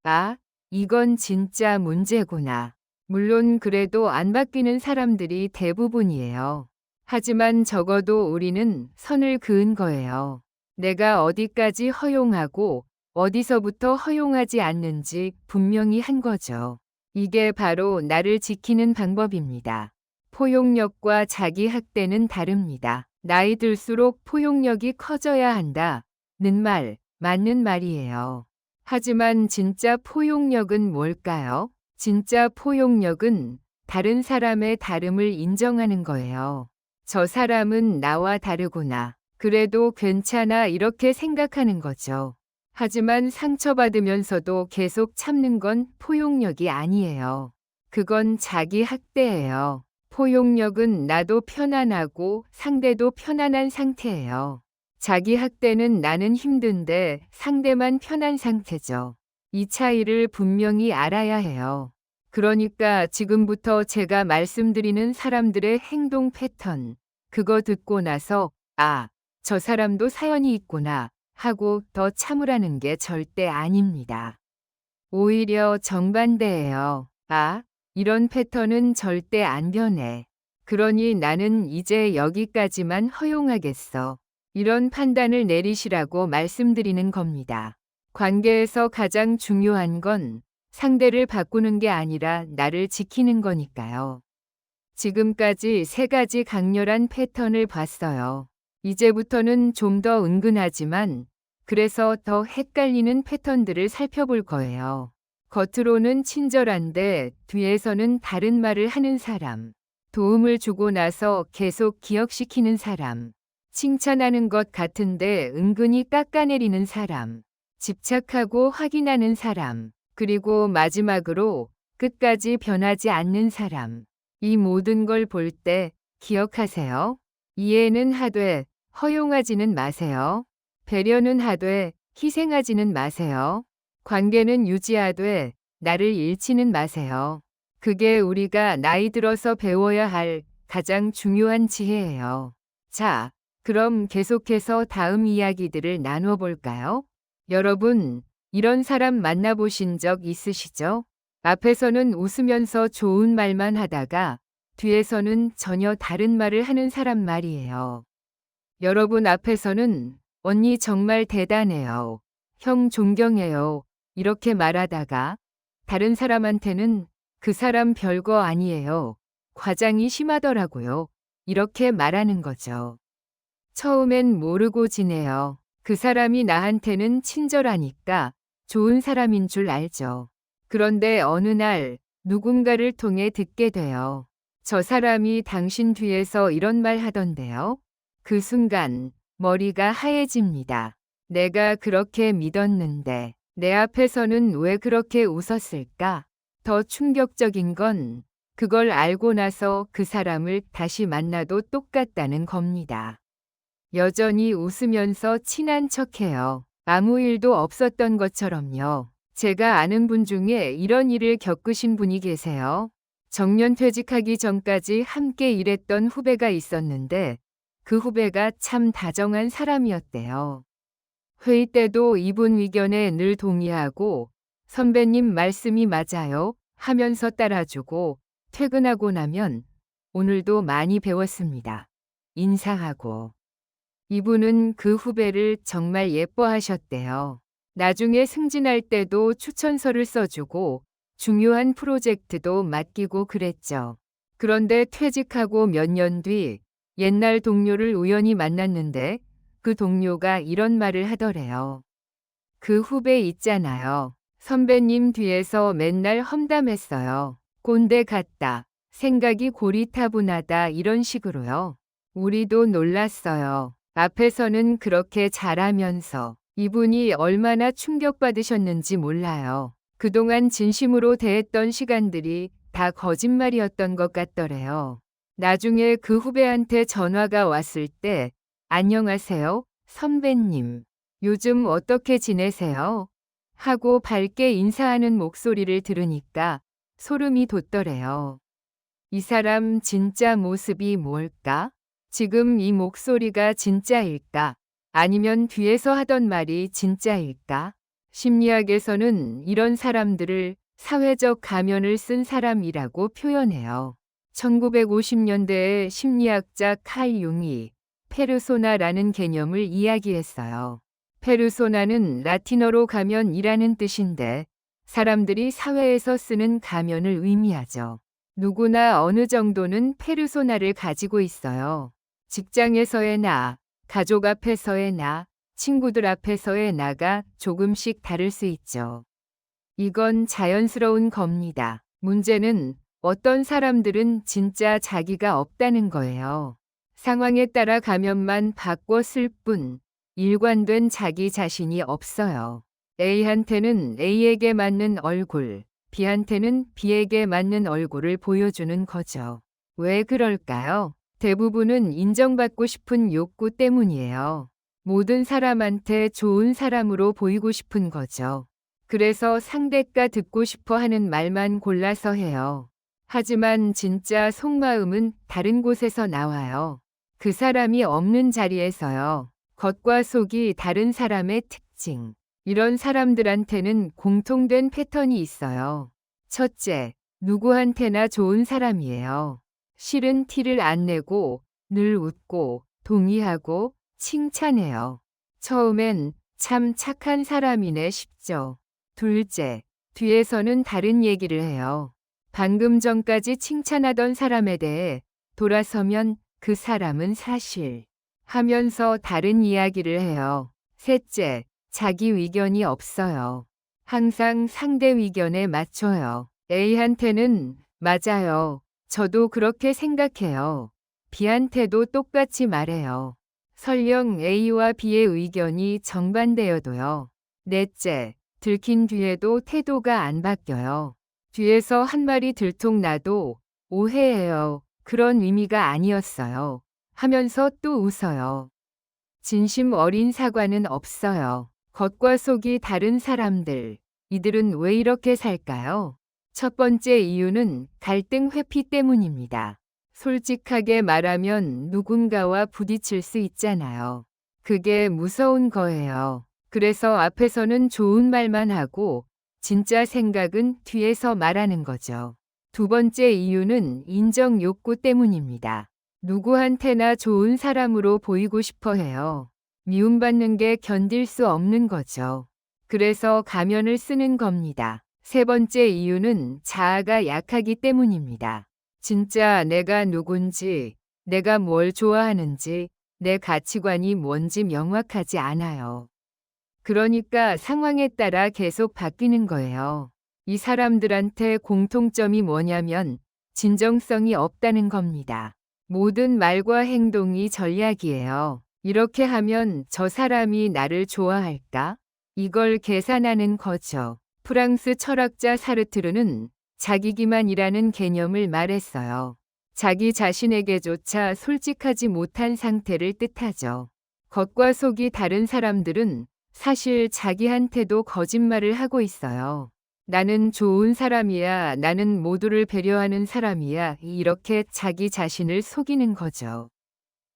아, 이건 진짜 문제구나. 물론 그래도 안 바뀌는 사람들이 대부분이에요. 하지만 적어도 우리는 선을 그은 거예요. 내가 어디까지 허용하고 어디서부터 허용하지 않는지 분명히 한 거죠. 이게 바로 나를 지키는 방법입니다. 포용력과 자기 학대는 다릅니다. 나이 들수록 포용력이 커져야 한다는 말, 맞는 말이에요. 하지만 진짜 포용력은 뭘까요? 진짜 포용력은 다른 사람의 다름을 인정하는 거예요. 저 사람은 나와 다르구나. 그래도 괜찮아, 이렇게 생각하는 거죠. 하지만 상처받으면서도 계속 참는 건 포용력이 아니에요. 그건 자기 학대예요. 포용력은 나도 편안하고 상대도 편안한 상태예요. 자기 학대는 나는 힘든데 상대만 편한 상태죠. 이 차이를 분명히 알아야 해요. 그러니까 지금부터 제가 말씀드리는 사람들의 행동 패턴, 그거 듣고 나서 아, 저 사람도 사연이 있구나 하고 더 참으라는 게 절대 아닙니다. 오히려 정반대예요. 아, 이런 패턴은 절대 안 변해. 그러니 나는 이제 여기까지만 허용하겠어. 이런 판단을 내리시라고 말씀드리는 겁니다. 관계에서 가장 중요한 건 상대를 바꾸는 게 아니라 나를 지키는 거니까요. 지금까지 3가지 강렬한 패턴을 봤어요. 이제부터는 좀 더 은근하지만 그래서 더 헷갈리는 패턴들을 살펴볼 거예요. 겉으로는 친절한데 뒤에서는 다른 말을 하는 사람. 도움을 주고 나서 계속 기억시키는 사람. 칭찬하는 것 같은데 은근히 깎아내리는 사람. 집착하고 확인하는 사람. 그리고 마지막으로 끝까지 변하지 않는 사람. 이 모든 걸 볼 때 기억하세요. 이해는 하되 허용하지는 마세요. 배려는 하되 희생하지는 마세요. 관계는 유지하되 나를 잃지는 마세요. 그게 우리가 나이 들어서 배워야 할 가장 중요한 지혜예요. 자, 그럼 계속해서 다음 이야기들을 나눠 볼까요? 여러분, 이런 사람 만나보신 적 있으시죠? 앞에서는 웃으면서 좋은 말만 하다가 뒤에서는 전혀 다른 말을 하는 사람 말이에요. 여러분 앞에서는 언니 정말 대단해요. 형 존경해요. 이렇게 말하다가 다른 사람한테는 그 사람 별거 아니에요. 과장이 심하더라고요. 이렇게 말하는 거죠. 처음엔 모르고 지내요. 그 사람이 나한테는 친절하니까 좋은 사람인 줄 알죠. 그런데 어느 날 누군가를 통해 듣게 돼요. 저 사람이 당신 뒤에서 이런 말 하던데요. 그 순간 머리가 하얘집니다. 내가 그렇게 믿었는데 내 앞에서는 왜 그렇게 웃었을까? 더 충격적인 건 그걸 알고 나서 그 사람을 다시 만나도 똑같다는 겁니다. 여전히 웃으면서 친한 척해요. 아무 일도 없었던 것처럼요. 제가 아는 분 중에 이런 일을 겪으신 분이 계세요. 정년 퇴직하기 전까지 함께 일했던 후배가 있었는데 그 후배가 참 다정한 사람이었대요. 회의 때도 이분 의견에 늘 동의하고 선배님 말씀이 맞아요 하면서 따라주고 퇴근하고 나면 오늘도 많이 배웠습니다. 인사하고. 이분은 그 후배를 정말 예뻐하셨대요. 나중에 승진할 때도 추천서를 써주고 중요한 프로젝트도 맡기고 그랬죠. 그런데 퇴직하고 몇 년 뒤 옛날 동료를 우연히 만났는데 그 동료가 이런 말을 하더래요. 그 후배 있잖아요. 선배님 뒤에서 맨날 험담했어요. 꼰대 같다. 생각이 고리타분하다 이런 식으로요. 우리도 놀랐어요. 앞에서는 그렇게 잘하면서 이분이 얼마나 충격받으셨는지 몰라요. 그동안 진심으로 대했던 시간들이 다 거짓말이었던 것 같더래요. 나중에 그 후배한테 전화가 왔을 때 안녕하세요, 선배님. 요즘 어떻게 지내세요? 하고 밝게 인사하는 목소리를 들으니까 소름이 돋더래요. 이 사람 진짜 모습이 뭘까? 지금 이 목소리가 진짜일까? 아니면 뒤에서 하던 말이 진짜일까? 심리학에서는 이런 사람들을 사회적 가면을 쓴 사람이라고 표현해요. 1950년대에 심리학자 칼 융이 페르소나라는 개념을 이야기했어요. 페르소나는 라틴어로 가면이라는 뜻인데 사람들이 사회에서 쓰는 가면을 의미하죠. 누구나 어느 정도는 페르소나를 가지고 있어요. 직장에서의 나, 가족 앞에서의 나, 친구들 앞에서의 나가 조금씩 다를 수 있죠. 이건 자연스러운 겁니다. 문제는 어떤 사람들은 진짜 자기가 없다는 거예요. 상황에 따라 가면만 바꿔 쓸 뿐 일관된 자기 자신이 없어요. A한테는 A에게 맞는 얼굴, B한테는 B에게 맞는 얼굴을 보여주는 거죠. 왜 그럴까요? 대부분은 인정받고 싶은 욕구 때문이에요. 모든 사람한테 좋은 사람으로 보이고 싶은 거죠. 그래서 상대가 듣고 싶어 하는 말만 골라서 해요. 하지만 진짜 속마음은 다른 곳에서 나와요. 그 사람이 없는 자리에서요. 겉과 속이 다른 사람의 특징. 이런 사람들한테는 공통된 패턴이 있어요. 첫째, 누구한테나 좋은 사람이에요. 실은 티를 안 내고 늘 웃고 동의하고 칭찬해요. 처음엔 참 착한 사람이네 싶죠. 둘째, 뒤에서는 다른 얘기를 해요. 방금 전까지 칭찬하던 사람에 대해 돌아서면 그 사람은 사실 하면서 다른 이야기를 해요. 셋째, 자기 의견이 없어요. 항상 상대 의견에 맞춰요. A한테는 맞아요. 저도 그렇게 생각해요. B한테도 똑같이 말해요. 설령 A와 B의 의견이 정반대여도요. 넷째, 들킨 뒤에도 태도가 안 바뀌어요. 뒤에서 한 말이 들통나도 오해해요. 그런 의미가 아니었어요. 하면서 또 웃어요. 진심 어린 사과는 없어요. 겉과 속이 다른 사람들. 이들은 왜 이렇게 살까요? 첫 번째 이유는 갈등 회피 때문입니다. 솔직하게 말하면 누군가와 부딪힐 수 있잖아요. 그게 무서운 거예요. 그래서 앞에서는 좋은 말만 하고 진짜 생각은 뒤에서 말하는 거죠. 두 번째 이유는 인정 욕구 때문입니다. 누구한테나 좋은 사람으로 보이고 싶어 해요. 미움받는 게 견딜 수 없는 거죠. 그래서 가면을 쓰는 겁니다. 세 번째 이유는 자아가 약하기 때문입니다. 진짜 내가 누군지, 내가 뭘 좋아하는지, 내 가치관이 뭔지 명확하지 않아요. 그러니까 상황에 따라 계속 바뀌는 거예요. 이 사람들한테 공통점이 뭐냐면 진정성이 없다는 겁니다. 모든 말과 행동이 전략이에요. 이렇게 하면 저 사람이 나를 좋아할까? 이걸 계산하는 거죠. 프랑스 철학자 사르트르는 자기기만이라는 개념을 말했어요. 자기 자신에게조차 솔직하지 못한 상태를 뜻하죠. 겉과 속이 다른 사람들은 사실 자기한테도 거짓말을 하고 있어요. 나는 좋은 사람이야. 나는 모두를 배려하는 사람이야. 이렇게 자기 자신을 속이는 거죠.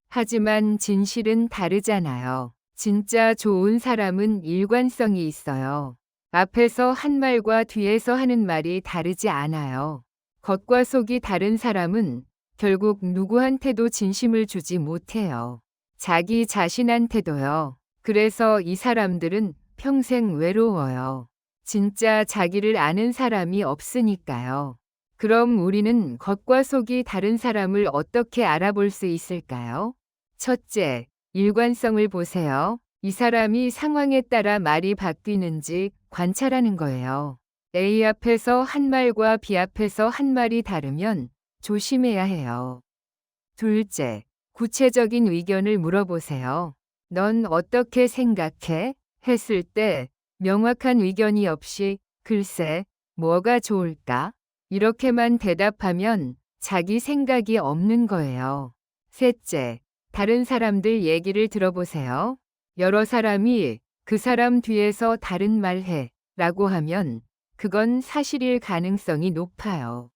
하지만 진실은 다르잖아요. 진짜 좋은 사람은 일관성이 있어요. 앞에서 한 말과 뒤에서 하는 말이 다르지 않아요. 겉과 속이 다른 사람은 결국 누구한테도 진심을 주지 못해요. 자기 자신한테도요. 그래서 이 사람들은 평생 외로워요. 진짜 자기를 아는 사람이 없으니까요. 그럼 우리는 겉과 속이 다른 사람을 어떻게 알아볼 수 있을까요? 첫째, 일관성을 보세요. 이 사람이 상황에 따라 말이 바뀌는지 관찰하는 거예요. A 앞에서 한 말과 B 앞에서 한 말이 다르면 조심해야 해요. 둘째, 구체적인 의견을 물어보세요. 넌 어떻게 생각해? 했을 때 명확한 의견이 없이 글쎄, 뭐가 좋을까? 이렇게만 대답하면 자기 생각이 없는 거예요. 셋째, 다른 사람들 얘기를 들어보세요. 여러 사람이 그 사람 뒤에서 다른 말 해 라고 하면 그건 사실일 가능성이 높아요.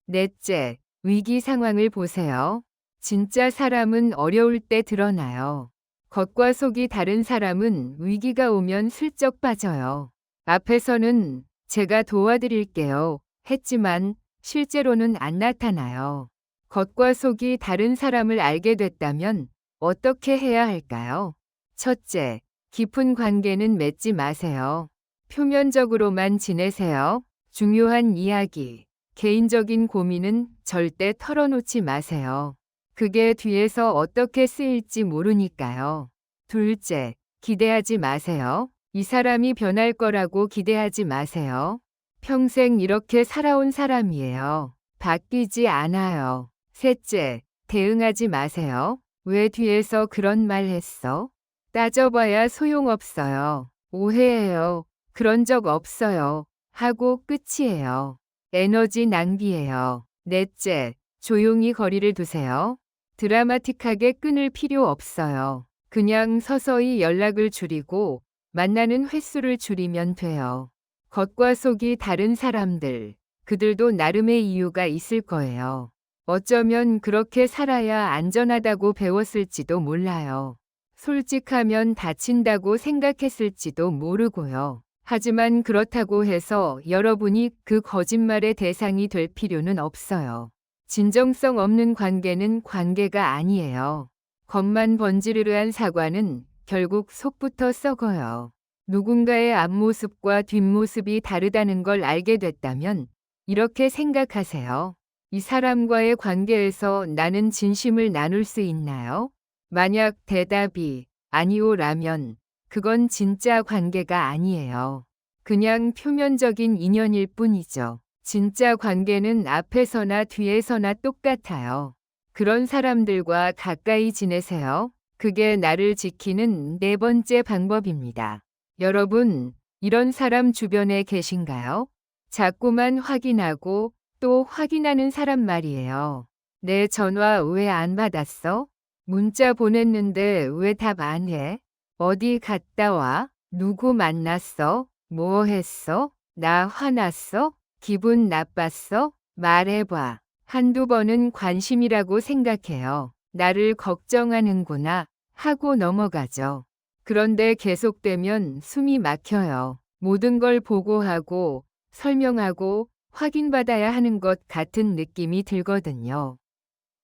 넷째, 위기 상황을 보세요. 진짜 사람은 어려울 때 드러나요. 겉과 속이 다른 사람은 위기가 오면 슬쩍 빠져요. 앞에서는 제가 도와드릴게요 했지만 실제로는 안 나타나요. 겉과 속이 다른 사람을 알게 됐다면 어떻게 해야 할까요? 첫째, 깊은 관계는 맺지 마세요. 표면적으로만 지내세요. 중요한 이야기, 개인적인 고민은 절대 털어놓지 마세요. 그게 뒤에서 어떻게 쓰일지 모르니까요. 둘째, 기대하지 마세요. 이 사람이 변할 거라고 기대하지 마세요. 평생 이렇게 살아온 사람이에요. 바뀌지 않아요. 셋째, 대응하지 마세요. 왜 뒤에서 그런 말 했어? 따져봐야 소용없어요. 오해해요. 그런 적 없어요. 하고 끝이에요. 에너지 낭비예요. 넷째, 조용히 거리를 두세요. 드라마틱하게 끊을 필요 없어요. 그냥 서서히 연락을 줄이고 만나는 횟수를 줄이면 돼요. 겉과 속이 다른 사람들, 그들도 나름의 이유가 있을 거예요. 어쩌면 그렇게 살아야 안전하다고 배웠을지도 몰라요. 솔직하면 다친다고 생각했을지도 모르고요. 하지만 그렇다고 해서 여러분이 그 거짓말의 대상이 될 필요는 없어요. 진정성 없는 관계는 관계가 아니에요. 겉만 번지르르한 사과는 결국 속부터 썩어요. 누군가의 앞모습과 뒷모습이 다르다는 걸 알게 됐다면 이렇게 생각하세요. 이 사람과의 관계에서 나는 진심을 나눌 수 있나요? 만약 대답이 아니오라면 그건 진짜 관계가 아니에요. 그냥 표면적인 인연일 뿐이죠. 진짜 관계는 앞에서나 뒤에서나 똑같아요. 그런 사람들과 가까이 지내세요. 그게 나를 지키는 네 번째 방법입니다. 여러분, 이런 사람 주변에 계신가요? 자꾸만 확인하고 또 확인하는 사람 말이에요. 내 전화 왜 안 받았어? 문자 보냈는데 왜 답 안 해? 어디 갔다 와? 누구 만났어? 뭐 했어? 나 화났어? 기분 나빴어? 말해봐. 한두 번은 관심이라고 생각해요. 나를 걱정하는구나 하고 넘어가죠. 그런데 계속되면 숨이 막혀요. 모든 걸 보고하고 설명하고 확인받아야 하는 것 같은 느낌이 들거든요.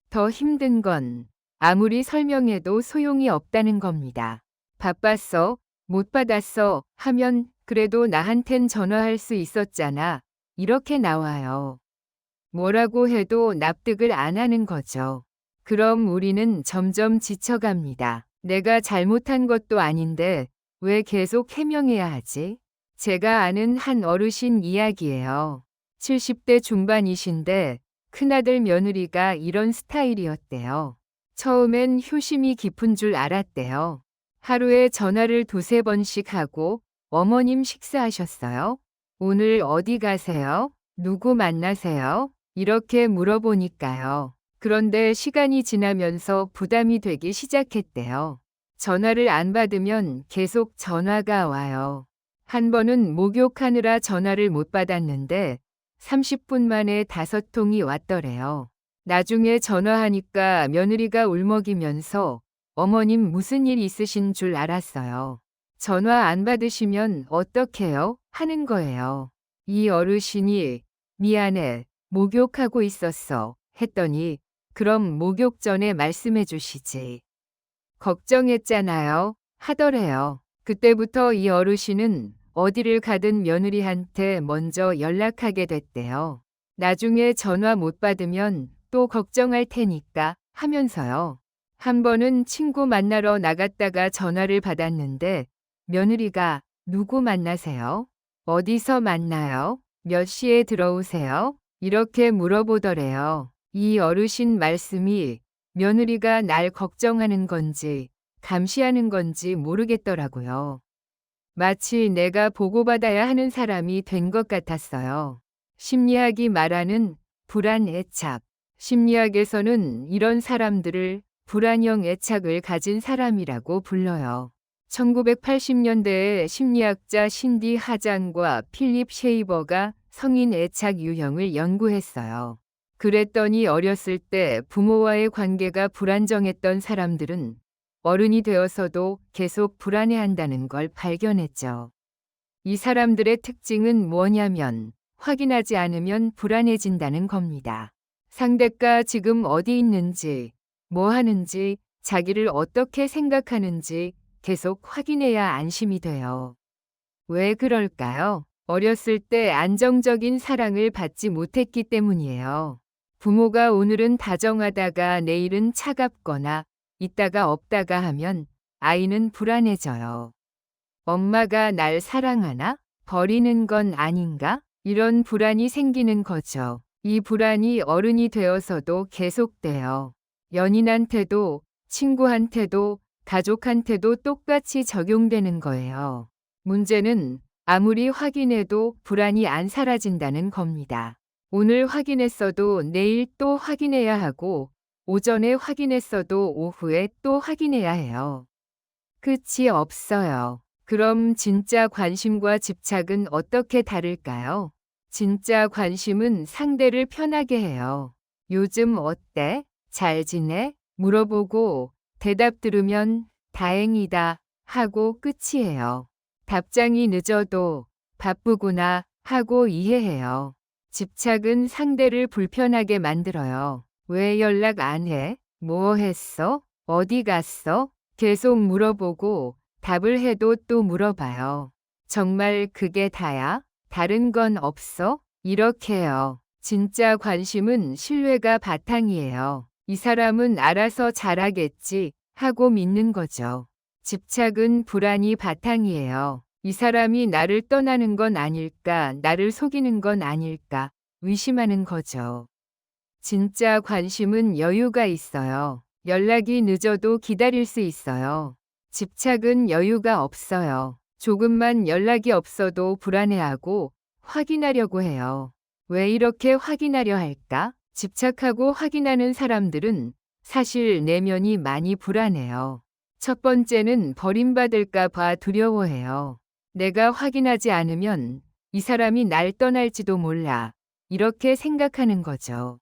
더 힘든 건 아무리 설명해도 소용이 없다는 겁니다. 바빴어, 못 받았어 하면 그래도 나한텐 전화할 수 있었잖아. 이렇게 나와요. 뭐라고 해도 납득을 안 하는 거죠. 그럼 우리는 점점 지쳐갑니다. 내가 잘못한 것도 아닌데 왜 계속 해명해야 하지? 제가 아는 한 어르신 이야기예요. 70대 중반이신데 큰아들 며느리가 이런 스타일이었대요. 처음엔 효심이 깊은 줄 알았대요. 하루에 전화를 두세 번씩 하고 어머님 식사하셨어요? 오늘 어디 가세요? 누구 만나세요? 이렇게 물어보니까요. 그런데 시간이 지나면서 부담이 되기 시작했대요. 전화를 안 받으면 계속 전화가 와요. 한 번은 목욕하느라 전화를 못 받았는데 30분 만에 5통이 왔더래요. 나중에 전화하니까 며느리가 울먹이면서 어머님 무슨 일 있으신 줄 알았어요. 전화 안 받으시면 어떡해요? 하는 거예요. 이 어르신이 미안해, 목욕하고 있었어 했더니 그럼 목욕 전에 말씀해 주시지. 걱정했잖아요 하더래요. 그때부터 이 어르신은 어디를 가든 며느리한테 먼저 연락하게 됐대요. 나중에 전화 못 받으면 또 걱정할 테니까 하면서요. 한 번은 친구 만나러 나갔다가 전화를 받았는데 며느리가 누구 만나세요? 어디서 만나요? 몇 시에 들어오세요? 이렇게 물어보더래요. 이 어르신 말씀이 며느리가 날 걱정하는 건지 감시하는 건지 모르겠더라고요. 마치 내가 보고받아야 하는 사람이 된 것 같았어요. 심리학이 말하는 불안 애착. 심리학에서는 이런 사람들을 불안형 애착을 가진 사람이라고 불러요. 1980년대에 심리학자 신디 하잔과 필립 쉐이버가 성인 애착 유형을 연구했어요. 그랬더니 어렸을 때 부모와의 관계가 불안정했던 사람들은 어른이 되어서도 계속 불안해한다는 걸 발견했죠. 이 사람들의 특징은 뭐냐면 확인하지 않으면 불안해진다는 겁니다. 상대가 지금 어디 있는지, 뭐 하는지, 자기를 어떻게 생각하는지 계속 확인해야 안심이 돼요. 왜 그럴까요? 어렸을 때 안정적인 사랑을 받지 못했기 때문이에요. 부모가 오늘은 다정하다가 내일은 차갑거나 있다가 없다가 하면 아이는 불안해져요. 엄마가 날 사랑하나? 버리는 건 아닌가? 이런 불안이 생기는 거죠. 이 불안이 어른이 되어서도 계속돼요. 연인한테도, 친구한테도, 가족한테도 똑같이 적용되는 거예요. 문제는 아무리 확인해도 불안이 안 사라진다는 겁니다. 오늘 확인했어도 내일 또 확인해야 하고, 오전에 확인했어도 오후에 또 확인해야 해요. 끝이 없어요. 그럼 진짜 관심과 집착은 어떻게 다를까요? 진짜 관심은 상대를 편하게 해요. 요즘 어때? 잘 지내? 물어보고 대답 들으면 다행이다 하고 끝이에요. 답장이 늦어도 바쁘구나 하고 이해해요. 집착은 상대를 불편하게 만들어요. 왜 연락 안 해? 뭐 했어? 어디 갔어? 계속 물어보고 답을 해도 또 물어봐요. 정말 그게 다야? 다른 건 없어? 이렇게요. 진짜 관심은 신뢰가 바탕이에요. 이 사람은 알아서 잘하겠지 하고 믿는 거죠. 집착은 불안이 바탕이에요. 이 사람이 나를 떠나는 건 아닐까, 나를 속이는 건 아닐까 의심하는 거죠. 진짜 관심은 여유가 있어요. 연락이 늦어도 기다릴 수 있어요. 집착은 여유가 없어요. 조금만 연락이 없어도 불안해하고 확인하려고 해요. 왜 이렇게 확인하려 할까? 집착하고 확인하는 사람들은 사실 내면이 많이 불안해요. 첫 번째는 버림받을까 봐 두려워해요. 내가 확인하지 않으면 이 사람이 날 떠날지도 몰라. 이렇게 생각하는 거죠.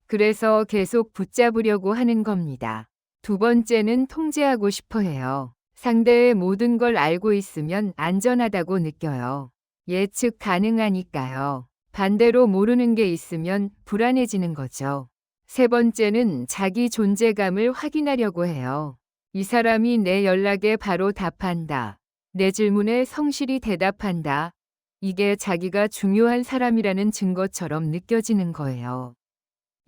그래서 계속 붙잡으려고 하는 겁니다. 두 번째는 통제하고 싶어 해요. 상대의 모든 걸 알고 있으면 안전하다고 느껴요. 예측 가능하니까요. 반대로 모르는 게 있으면 불안해지는 거죠. 세 번째는 자기 존재감을 확인하려고 해요. 이 사람이 내 연락에 바로 답한다. 내 질문에 성실히 대답한다. 이게 자기가 중요한 사람이라는 증거처럼 느껴지는 거예요.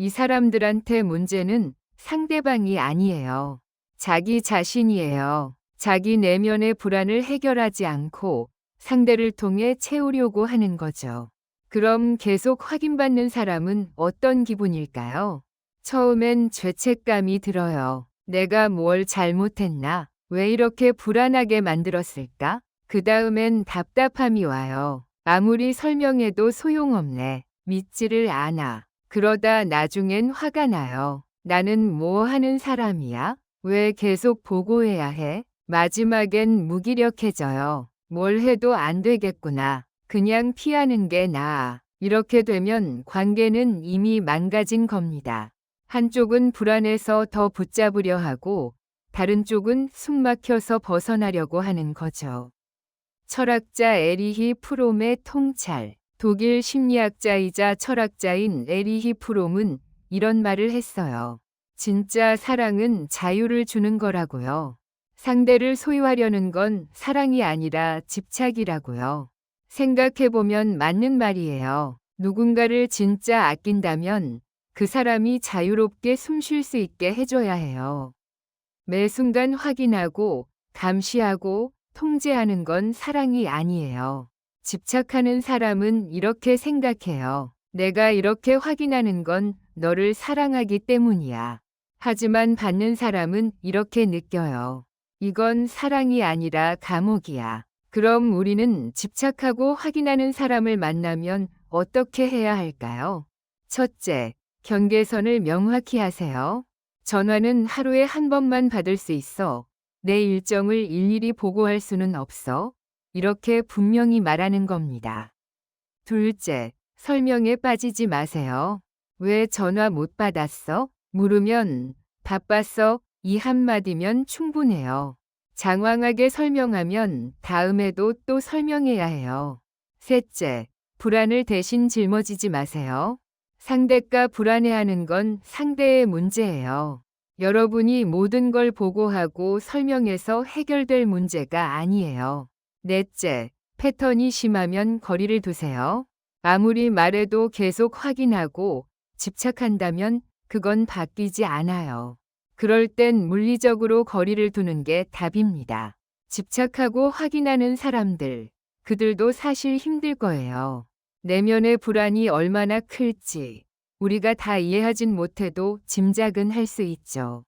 이 사람들한테 문제는 상대방이 아니에요. 자기 자신이에요. 자기 내면의 불안을 해결하지 않고 상대를 통해 채우려고 하는 거죠. 그럼 계속 확인받는 사람은 어떤 기분일까요? 처음엔 죄책감이 들어요. 내가 뭘 잘못했나? 왜 이렇게 불안하게 만들었을까? 그 다음엔 답답함이 와요. 아무리 설명해도 소용없네. 믿지를 않아. 그러다 나중엔 화가 나요. 나는 뭐 하는 사람이야? 왜 계속 보고해야 해? 마지막엔 무기력해져요. 뭘 해도 안 되겠구나. 그냥 피하는 게 나아. 이렇게 되면 관계는 이미 망가진 겁니다. 한쪽은 불안해서 더 붙잡으려 하고 다른 쪽은 숨막혀서 벗어나려고 하는 거죠. 철학자 에리히 프롬의 통찰. 독일 심리학자이자 철학자인 에리히 프롬은 이런 말을 했어요. 진짜 사랑은 자유를 주는 거라고요. 상대를 소유하려는 건 사랑이 아니라 집착이라고요. 생각해보면 맞는 말이에요. 누군가를 진짜 아낀다면 그 사람이 자유롭게 숨 쉴 수 있게 해줘야 해요. 매 순간 확인하고 감시하고 통제하는 건 사랑이 아니에요. 집착하는 사람은 이렇게 생각해요. 내가 이렇게 확인하는 건 너를 사랑하기 때문이야. 하지만 받는 사람은 이렇게 느껴요. 이건 사랑이 아니라 감옥이야. 그럼 우리는 집착하고 확인하는 사람을 만나면 어떻게 해야 할까요? 첫째, 경계선을 명확히 하세요. 전화는 하루에 한 번만 받을 수 있어. 내 일정을 일일이 보고할 수는 없어. 이렇게 분명히 말하는 겁니다. 둘째, 설명에 빠지지 마세요. 왜 전화 못 받았어? 물으면 바빴어. 이 한마디면 충분해요. 장황하게 설명하면 다음에도 또 설명해야 해요. 셋째, 불안을 대신 짊어지지 마세요. 상대가 불안해하는 건 상대의 문제예요. 여러분이 모든 걸 보고하고 설명해서 해결될 문제가 아니에요. 넷째, 패턴이 심하면 거리를 두세요. 아무리 말해도 계속 확인하고 집착한다면 그건 바뀌지 않아요. 그럴 땐 물리적으로 거리를 두는 게 답입니다. 집착하고 확인하는 사람들, 그들도 사실 힘들 거예요. 내면의 불안이 얼마나 클지 우리가 다 이해하진 못해도 짐작은 할 수 있죠.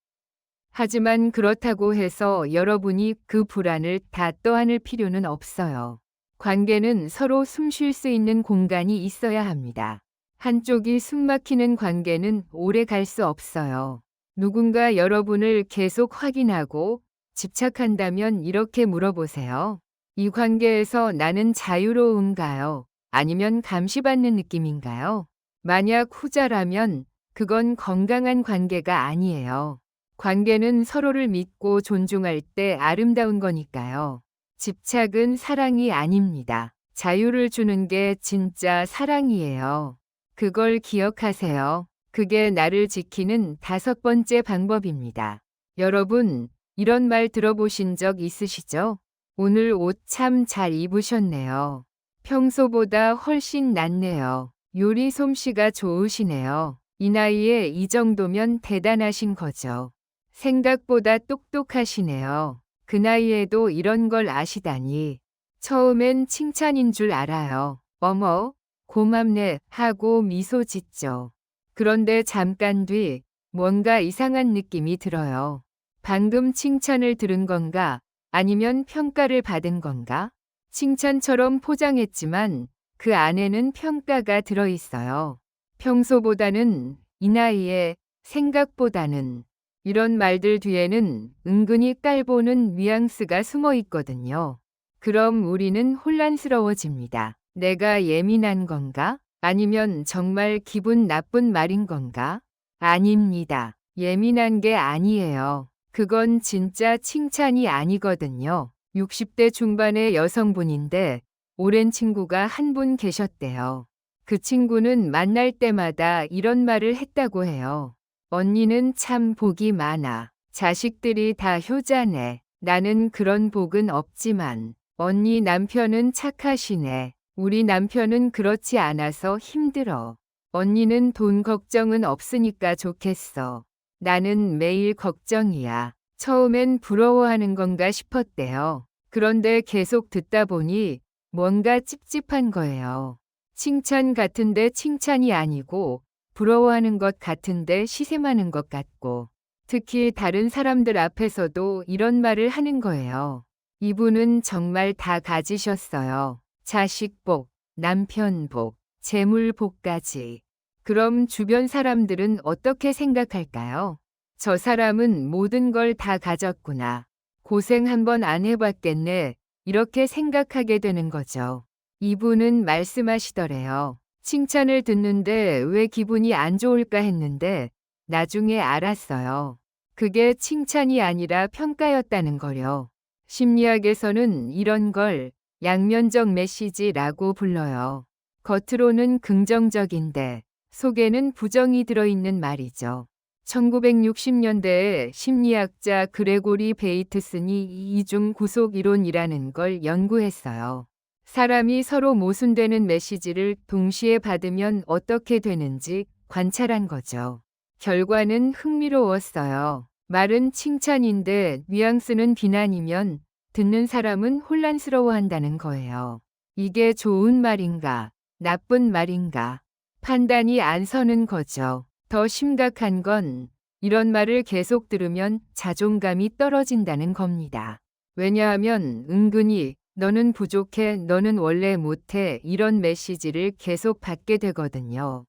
하지만 그렇다고 해서 여러분이 그 불안을 다 떠안을 필요는 없어요. 관계는 서로 숨 쉴 수 있는 공간이 있어야 합니다. 한쪽이 숨막히는 관계는 오래 갈 수 없어요. 누군가 여러분을 계속 확인하고 집착한다면 이렇게 물어보세요. 이 관계에서 나는 자유로운가요? 아니면 감시받는 느낌인가요? 만약 후자라면 그건 건강한 관계가 아니에요. 관계는 서로를 믿고 존중할 때 아름다운 거니까요. 집착은 사랑이 아닙니다. 자유를 주는 게 진짜 사랑이에요. 그걸 기억하세요. 그게 나를 지키는 5번째 방법입니다. 여러분, 이런 말 들어보신 적 있으시죠? 오늘 옷 참 잘 입으셨네요. 평소보다 훨씬 낫네요. 요리 솜씨가 좋으시네요. 이 나이에 이 정도면 대단하신 거죠. 생각보다 똑똑하시네요. 그 나이에도 이런 걸 아시다니. 처음엔 칭찬인 줄 알아요. 어머, 고맙네 하고 미소 짓죠. 그런데 잠깐 뒤 뭔가 이상한 느낌이 들어요. 방금 칭찬을 들은 건가? 아니면 평가를 받은 건가? 칭찬처럼 포장했지만 그 안에는 평가가 들어있어요. 평소보다는, 이 나이에, 생각보다는. 이런 말들 뒤에는 은근히 깔보는 뉘앙스가 숨어 있거든요. 그럼 우리는 혼란스러워집니다. 내가 예민한 건가? 아니면 정말 기분 나쁜 말인 건가? 아닙니다. 예민한 게 아니에요. 그건 진짜 칭찬이 아니거든요. 60대 중반의 여성분인데 오랜 친구가 한 분 계셨대요. 그 친구는 만날 때마다 이런 말을 했다고 해요. 언니는 참 복이 많아. 자식들이 다 효자네. 나는 그런 복은 없지만 언니 남편은 착하시네. 우리 남편은 그렇지 않아서 힘들어. 언니는 돈 걱정은 없으니까 좋겠어. 나는 매일 걱정이야. 처음엔 부러워하는 건가 싶었대요. 그런데 계속 듣다 보니 뭔가 찝찝한 거예요. 칭찬 같은데 칭찬이 아니고 부러워하는 것 같은데 시샘하는 것 같고 특히 다른 사람들 앞에서도 이런 말을 하는 거예요. 이분은 정말 다 가지셨어요. 자식복, 남편복, 재물복까지. 그럼 주변 사람들은 어떻게 생각할까요? 저 사람은 모든 걸 다 가졌구나. 고생 한번 안 해봤겠네. 이렇게 생각하게 되는 거죠. 이분은 말씀하시더래요. 칭찬을 듣는데 왜 기분이 안 좋을까 했는데 나중에 알았어요. 그게 칭찬이 아니라 평가였다는 거요. 심리학에서는 이런 걸 양면적 메시지라고 불러요. 겉으로는 긍정적인데 속에는 부정이 들어있는 말이죠. 1960년대에 심리학자 그레고리 베이트슨이 이중 구속 이론이라는 걸 연구했어요. 사람이 서로 모순되는 메시지를 동시에 받으면 어떻게 되는지 관찰한 거죠. 결과는 흥미로웠어요. 말은 칭찬인데 뉘앙스는 비난이면 듣는 사람은 혼란스러워한다는 거예요. 이게 좋은 말인가, 나쁜 말인가, 판단이 안 서는 거죠. 더 심각한 건 이런 말을 계속 들으면 자존감이 떨어진다는 겁니다. 왜냐하면 은근히 너는 부족해, 너는 원래 못해 이런 메시지를 계속 받게 되거든요.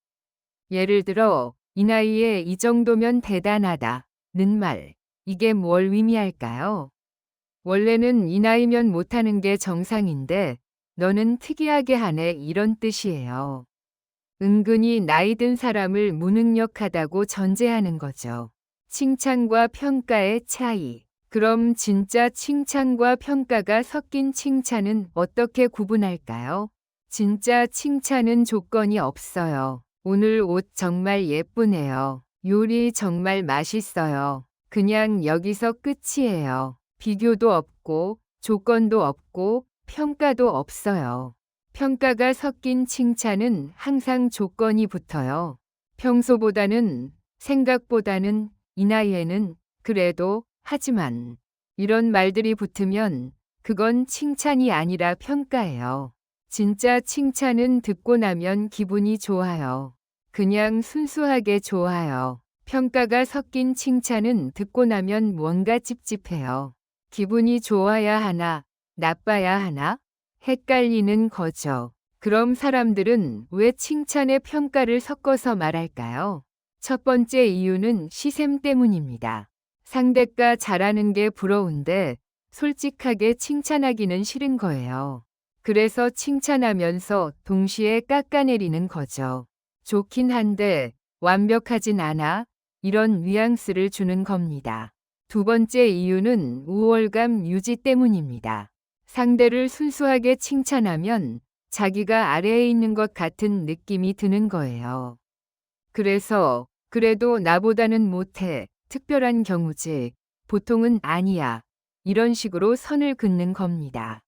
예를 들어 이 나이에 이 정도면 대단하다는 말, 이게 뭘 의미할까요? 원래는 이 나이면 못하는 게 정상인데 너는 특이하게 하네 이런 뜻이에요. 은근히 나이 든 사람을 무능력하다고 전제하는 거죠. 칭찬과 평가의 차이. 그럼 진짜 칭찬과 평가가 섞인 칭찬은 어떻게 구분할까요? 진짜 칭찬은 조건이 없어요. 오늘 옷 정말 예쁘네요. 요리 정말 맛있어요. 그냥 여기서 끝이에요. 비교도 없고 조건도 없고 평가도 없어요. 평가가 섞인 칭찬은 항상 조건이 붙어요. 평소보다는, 생각보다는, 이 나이에는, 그래도, 하지만 이런 말들이 붙으면 그건 칭찬이 아니라 평가예요. 진짜 칭찬은 듣고 나면 기분이 좋아요. 그냥 순수하게 좋아요. 평가가 섞인 칭찬은 듣고 나면 뭔가 찝찝해요. 기분이 좋아야 하나, 나빠야 하나? 헷갈리는 거죠. 그럼 사람들은 왜 칭찬에 평가를 섞어서 말할까요? 첫 번째 이유는 시샘 때문입니다. 상대가 잘하는 게 부러운데 솔직하게 칭찬하기는 싫은 거예요. 그래서 칭찬하면서 동시에 깎아내리는 거죠. 좋긴 한데 완벽하진 않아? 이런 뉘앙스를 주는 겁니다. 두 번째 이유는 우월감 유지 때문입니다. 상대를 순수하게 칭찬하면 자기가 아래에 있는 것 같은 느낌이 드는 거예요. 그래서 그래도 나보다는 못해. 특별한 경우지. 보통은 아니야. 이런 식으로 선을 긋는 겁니다.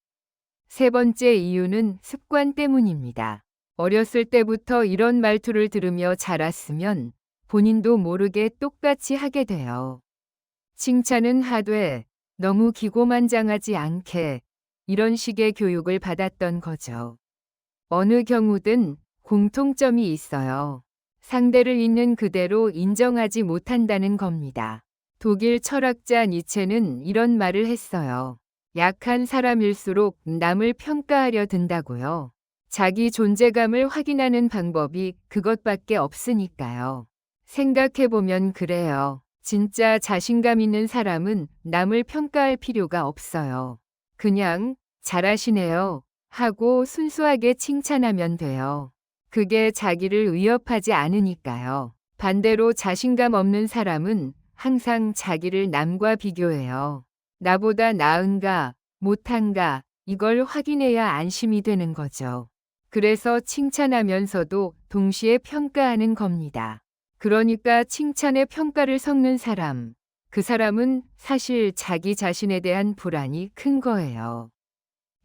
세 번째 이유는 습관 때문입니다. 어렸을 때부터 이런 말투를 들으며 자랐으면 본인도 모르게 똑같이 하게 돼요. 칭찬은 하되 너무 기고만장하지 않게 이런 식의 교육을 받았던 거죠. 어느 경우든 공통점이 있어요. 상대를 있는 그대로 인정하지 못한다는 겁니다. 독일 철학자 니체는 이런 말을 했어요. 약한 사람일수록 남을 평가하려 든다고요. 자기 존재감을 확인하는 방법이 그것밖에 없으니까요. 생각해보면 그래요. 진짜 자신감 있는 사람은 남을 평가할 필요가 없어요. 그냥 잘하시네요 하고 순수하게 칭찬하면 돼요. 그게 자기를 위협하지 않으니까요. 반대로 자신감 없는 사람은 항상 자기를 남과 비교해요. 나보다 나은가, 못한가, 이걸 확인해야 안심이 되는 거죠. 그래서 칭찬하면서도 동시에 평가하는 겁니다. 그러니까 칭찬에 평가를 섞는 사람, 그 사람은 사실 자기 자신에 대한 불안이 큰 거예요.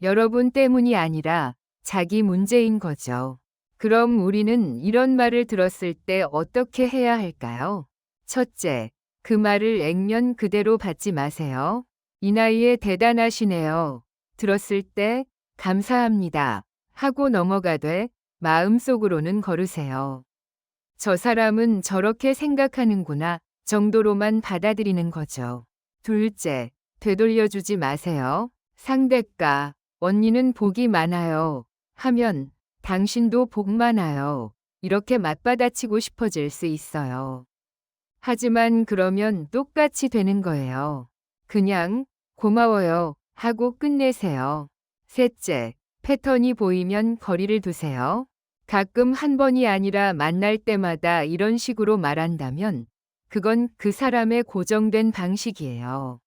여러분 때문이 아니라 자기 문제인 거죠. 그럼 우리는 이런 말을 들었을 때 어떻게 해야 할까요? 첫째, 그 말을 액면 그대로 받지 마세요. 이 나이에 대단하시네요. 들었을 때 감사합니다 하고 넘어가되 마음속으로는 걸으세요. 저 사람은 저렇게 생각하는구나 정도로만 받아들이는 거죠. 둘째, 되돌려주지 마세요. 상대가 언니는 복이 많아요 하면 당신도 복 많아요. 이렇게 맞받아치고 싶어질 수 있어요. 하지만 그러면 똑같이 되는 거예요. 그냥 고마워요 하고 끝내세요. 셋째, 패턴이 보이면 거리를 두세요. 가끔 한 번이 아니라 만날 때마다 이런 식으로 말한다면 그건 그 사람의 고정된 방식이에요.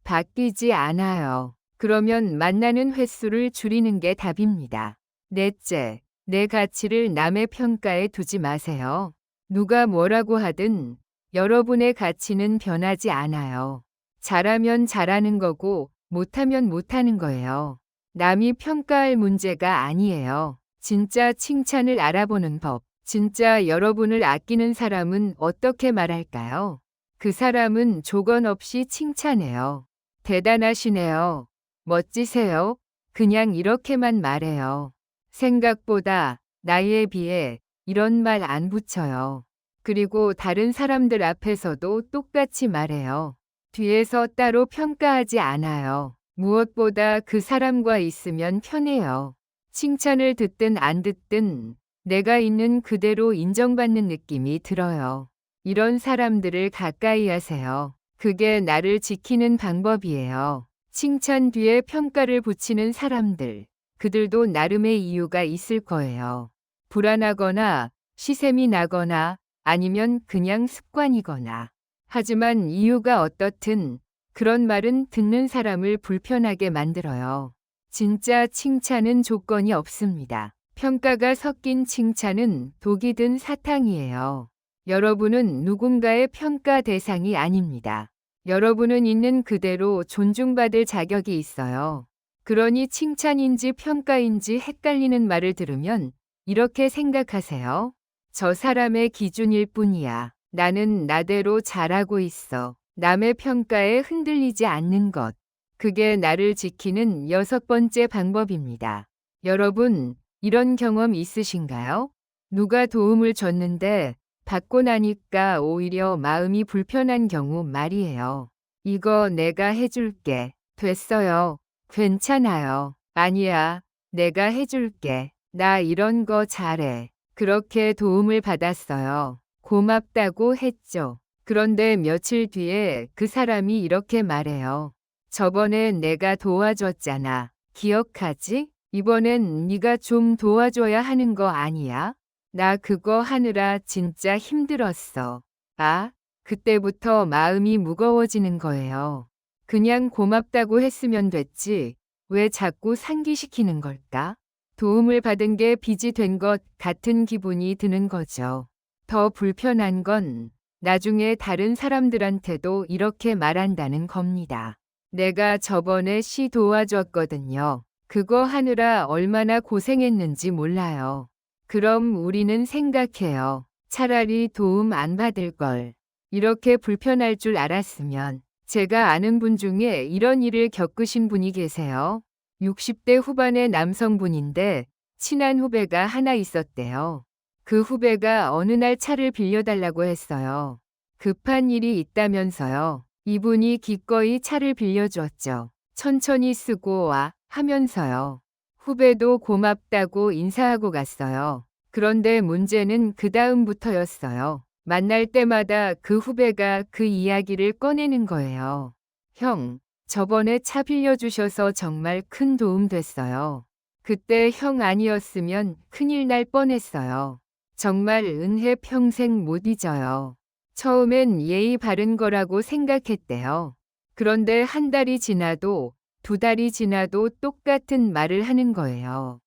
바뀌지 않아요. 그러면 만나는 횟수를 줄이는 게 답입니다. 넷째, 내 가치를 남의 평가에 두지 마세요. 누가 뭐라고 하든 여러분의 가치는 변하지 않아요. 잘하면 잘하는 거고 못하면 못하는 거예요. 남이 평가할 문제가 아니에요. 진짜 칭찬을 알아보는 법. 진짜 여러분을 아끼는 사람은 어떻게 말할까요? 그 사람은 조건 없이 칭찬해요. 대단하시네요. 멋지세요. 그냥 이렇게만 말해요. 생각보다 나이에 비해 이런 말 안 붙여요. 그리고 다른 사람들 앞에서도 똑같이 말해요. 뒤에서 따로 평가하지 않아요. 무엇보다 그 사람과 있으면 편해요. 칭찬을 듣든 안 듣든 내가 있는 그대로 인정받는 느낌이 들어요. 이런 사람들을 가까이 하세요. 그게 나를 지키는 방법이에요. 칭찬 뒤에 평가를 붙이는 사람들, 그들도 나름의 이유가 있을 거예요. 불안하거나 시샘이 나거나 아니면 그냥 습관이거나. 하지만 이유가 어떻든 그런 말은 듣는 사람을 불편하게 만들어요. 진짜 칭찬은 조건이 없습니다. 평가가 섞인 칭찬은 독이 든 사탕이에요. 여러분은 누군가의 평가 대상이 아닙니다. 여러분은 있는 그대로 존중받을 자격이 있어요. 그러니 칭찬인지 평가인지 헷갈리는 말을 들으면 이렇게 생각하세요. 저 사람의 기준일 뿐이야. 나는 나대로 잘하고 있어. 남의 평가에 흔들리지 않는 것. 그게 나를 지키는 6번째 방법입니다. 여러분, 이런 경험 있으신가요? 누가 도움을 줬는데 받고 나니까 오히려 마음이 불편한 경우 말이에요. 이거 내가 해줄게. 됐어요. 괜찮아요. 아니야. 내가 해줄게. 나 이런 거 잘해. 그렇게 도움을 받았어요. 고맙다고 했죠. 그런데 며칠 뒤에 그 사람이 이렇게 말해요. 저번에 내가 도와줬잖아. 기억하지? 이번엔 네가 좀 도와줘야 하는 거 아니야? 나 그거 하느라 진짜 힘들었어. 아, 그때부터 마음이 무거워지는 거예요. 그냥 고맙다고 했으면 됐지. 왜 자꾸 상기시키는 걸까? 도움을 받은 게 빚이 된 것 같은 기분이 드는 거죠. 더 불편한 건 나중에 다른 사람들한테도 이렇게 말한다는 겁니다. 내가 저번에 씨 도와줬거든요. 그거 하느라 얼마나 고생했는지 몰라요. 그럼 우리는 생각해요. 차라리 도움 안 받을 걸. 이렇게 불편할 줄 알았으면. 제가 아는 분 중에 이런 일을 겪으신 분이 계세요. 60대 후반의 남성분인데 친한 후배가 하나 있었대요. 그 후배가 어느 날 차를 빌려달라고 했어요. 급한 일이 있다면서요. 이분이 기꺼이 차를 빌려줬죠. 천천히 쓰고 와 하면서요. 후배도 고맙다고 인사하고 갔어요. 그런데 문제는 그 다음부터였어요. 만날 때마다 그 후배가 그 이야기를 꺼내는 거예요. 형, 저번에 차 빌려주셔서 정말 큰 도움 됐어요. 그때 형 아니었으면 큰일 날 뻔했어요. 정말 은혜 평생 못 잊어요. 처음엔 예의 바른 거라고 생각했대요. 그런데 한 달이 지나도 2달이 지나도 똑같은 말을 하는 거예요.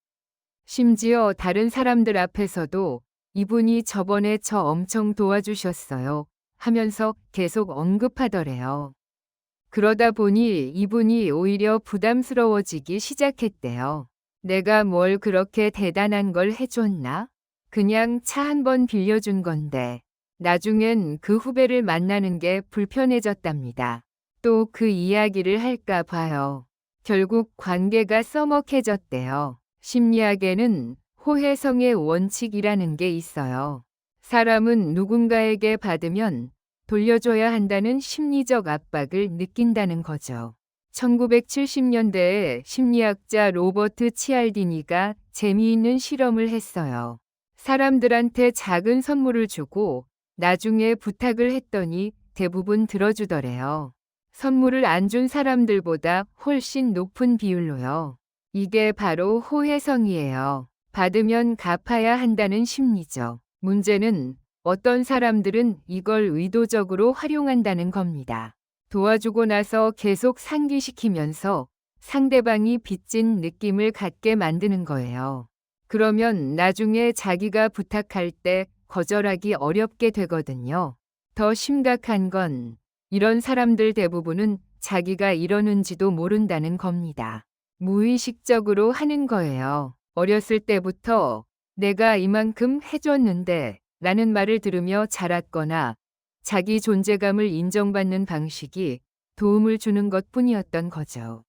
심지어 다른 사람들 앞에서도 이분이 저번에 저 엄청 도와주셨어요 하면서 계속 언급하더래요. 그러다 보니 이분이 오히려 부담스러워지기 시작했대요. 내가 뭘 그렇게 대단한 걸 해줬나? 그냥 차 한 번 빌려준 건데. 나중엔 그 후배를 만나는 게 불편해졌답니다. 또 그 이야기를 할까 봐요. 결국 관계가 써먹해졌대요. 심리학에는 호혜성의 원칙이라는 게 있어요. 사람은 누군가에게 받으면 돌려줘야 한다는 심리적 압박을 느낀다는 거죠. 1970년대에 심리학자 로버트 치알디니가 재미있는 실험을 했어요. 사람들한테 작은 선물을 주고 나중에 부탁을 했더니 대부분 들어주더래요. 선물을 안 준 사람들보다 훨씬 높은 비율로요. 이게 바로 호혜성이에요. 받으면 갚아야 한다는 심리죠. 문제는 어떤 사람들은 이걸 의도적으로 활용한다는 겁니다. 도와주고 나서 계속 상기시키면서 상대방이 빚진 느낌을 갖게 만드는 거예요. 그러면 나중에 자기가 부탁할 때 거절하기 어렵게 되거든요. 더 심각한 건 이런 사람들 대부분은 자기가 이러는지도 모른다는 겁니다. 무의식적으로 하는 거예요. 어렸을 때부터 내가 이만큼 해줬는데 라는 말을 들으며 자랐거나 자기 존재감을 인정받는 방식이 도움을 주는 것뿐이었던 거죠.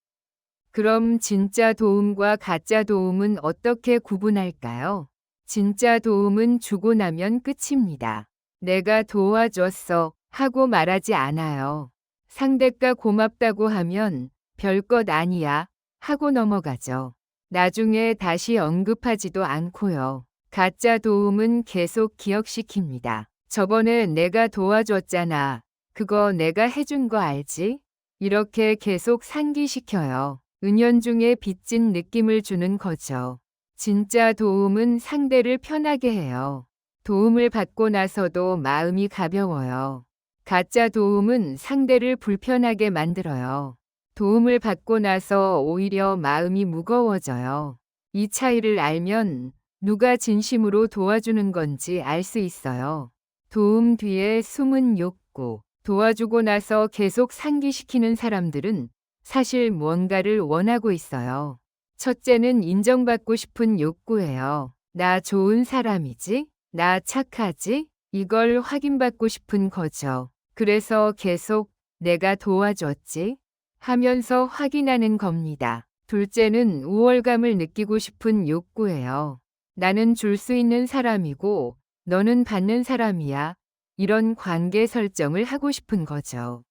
그럼 진짜 도움과 가짜 도움은 어떻게 구분할까요? 진짜 도움은 주고 나면 끝입니다. 내가 도와줬어 하고 말하지 않아요. 상대가 고맙다고 하면 별것 아니야 하고 넘어가죠. 나중에 다시 언급하지도 않고요. 가짜 도움은 계속 기억시킵니다. 저번에 내가 도와줬잖아. 그거 내가 해준 거 알지? 이렇게 계속 상기시켜요. 은연중에 빚진 느낌을 주는 거죠. 진짜 도움은 상대를 편하게 해요. 도움을 받고 나서도 마음이 가벼워요. 가짜 도움은 상대를 불편하게 만들어요. 도움을 받고 나서 오히려 마음이 무거워져요. 이 차이를 알면 누가 진심으로 도와주는 건지 알 수 있어요. 도움 뒤에 숨은 욕구. 도와주고 나서 계속 상기시키는 사람들은 사실 뭔가를 원하고 있어요. 첫째는 인정받고 싶은 욕구예요. 나 좋은 사람이지? 나 착하지? 이걸 확인받고 싶은 거죠. 그래서 계속 내가 도와줬지? 하면서 확인하는 겁니다. 둘째는 우월감을 느끼고 싶은 욕구예요. 나는 줄 수 있는 사람이고 너는 받는 사람이야. 이런 관계 설정을 하고 싶은 거죠.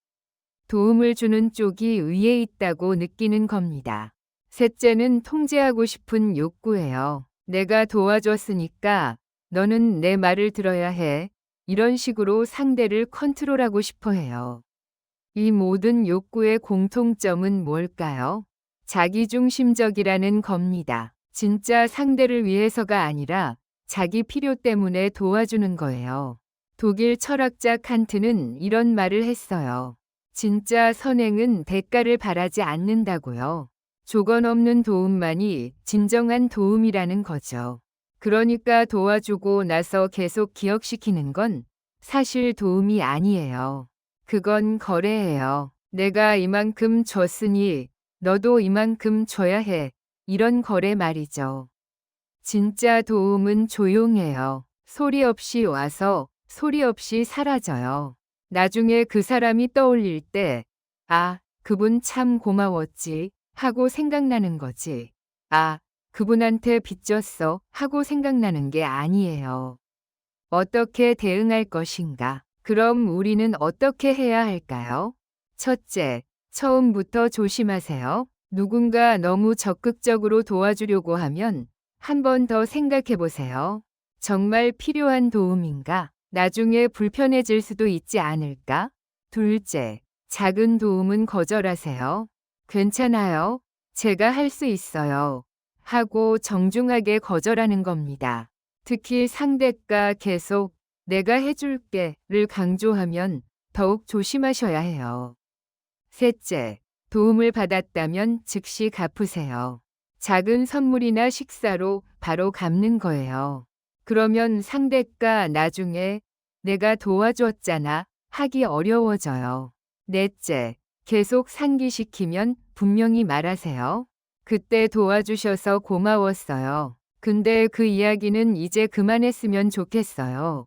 도움을 주는 쪽이 위에 있다고 느끼는 겁니다. 셋째는 통제하고 싶은 욕구예요. 내가 도와줬으니까 너는 내 말을 들어야 해. 이런 식으로 상대를 컨트롤하고 싶어 해요. 이 모든 욕구의 공통점은 뭘까요? 자기중심적이라는 겁니다. 진짜 상대를 위해서가 아니라 자기 필요 때문에 도와주는 거예요. 독일 철학자 칸트는 이런 말을 했어요. 진짜 선행은 대가를 바라지 않는다고요. 조건 없는 도움만이 진정한 도움이라는 거죠. 그러니까 도와주고 나서 계속 기억시키는 건 사실 도움이 아니에요. 그건 거래예요. 내가 이만큼 줬으니 너도 이만큼 줘야 해. 이런 거래 말이죠. 진짜 도움은 조용해요. 소리 없이 와서 소리 없이 사라져요. 나중에 그 사람이 떠올릴 때, 아, 그분 참 고마웠지 하고 생각나는 거지. 아, 그분한테 빚졌어 하고 생각나는 게 아니에요. 어떻게 대응할 것인가? 그럼 우리는 어떻게 해야 할까요? 첫째, 처음부터 조심하세요. 누군가 너무 적극적으로 도와주려고 하면 한 번 더 생각해 보세요. 정말 필요한 도움인가? 나중에 불편해질 수도 있지 않을까? 둘째, 작은 도움은 거절하세요. 괜찮아요. 제가 할 수 있어요. 하고 정중하게 거절하는 겁니다. 특히 상대가 계속 내가 해줄게를 강조하면 더욱 조심하셔야 해요. 셋째, 도움을 받았다면 즉시 갚으세요. 작은 선물이나 식사로 바로 갚는 거예요. 그러면 상대가 나중에 내가 도와줬잖아 하기 어려워져요. 넷째, 계속 상기시키면 분명히 말하세요. 그때 도와주셔서 고마웠어요. 근데 그 이야기는 이제 그만했으면 좋겠어요.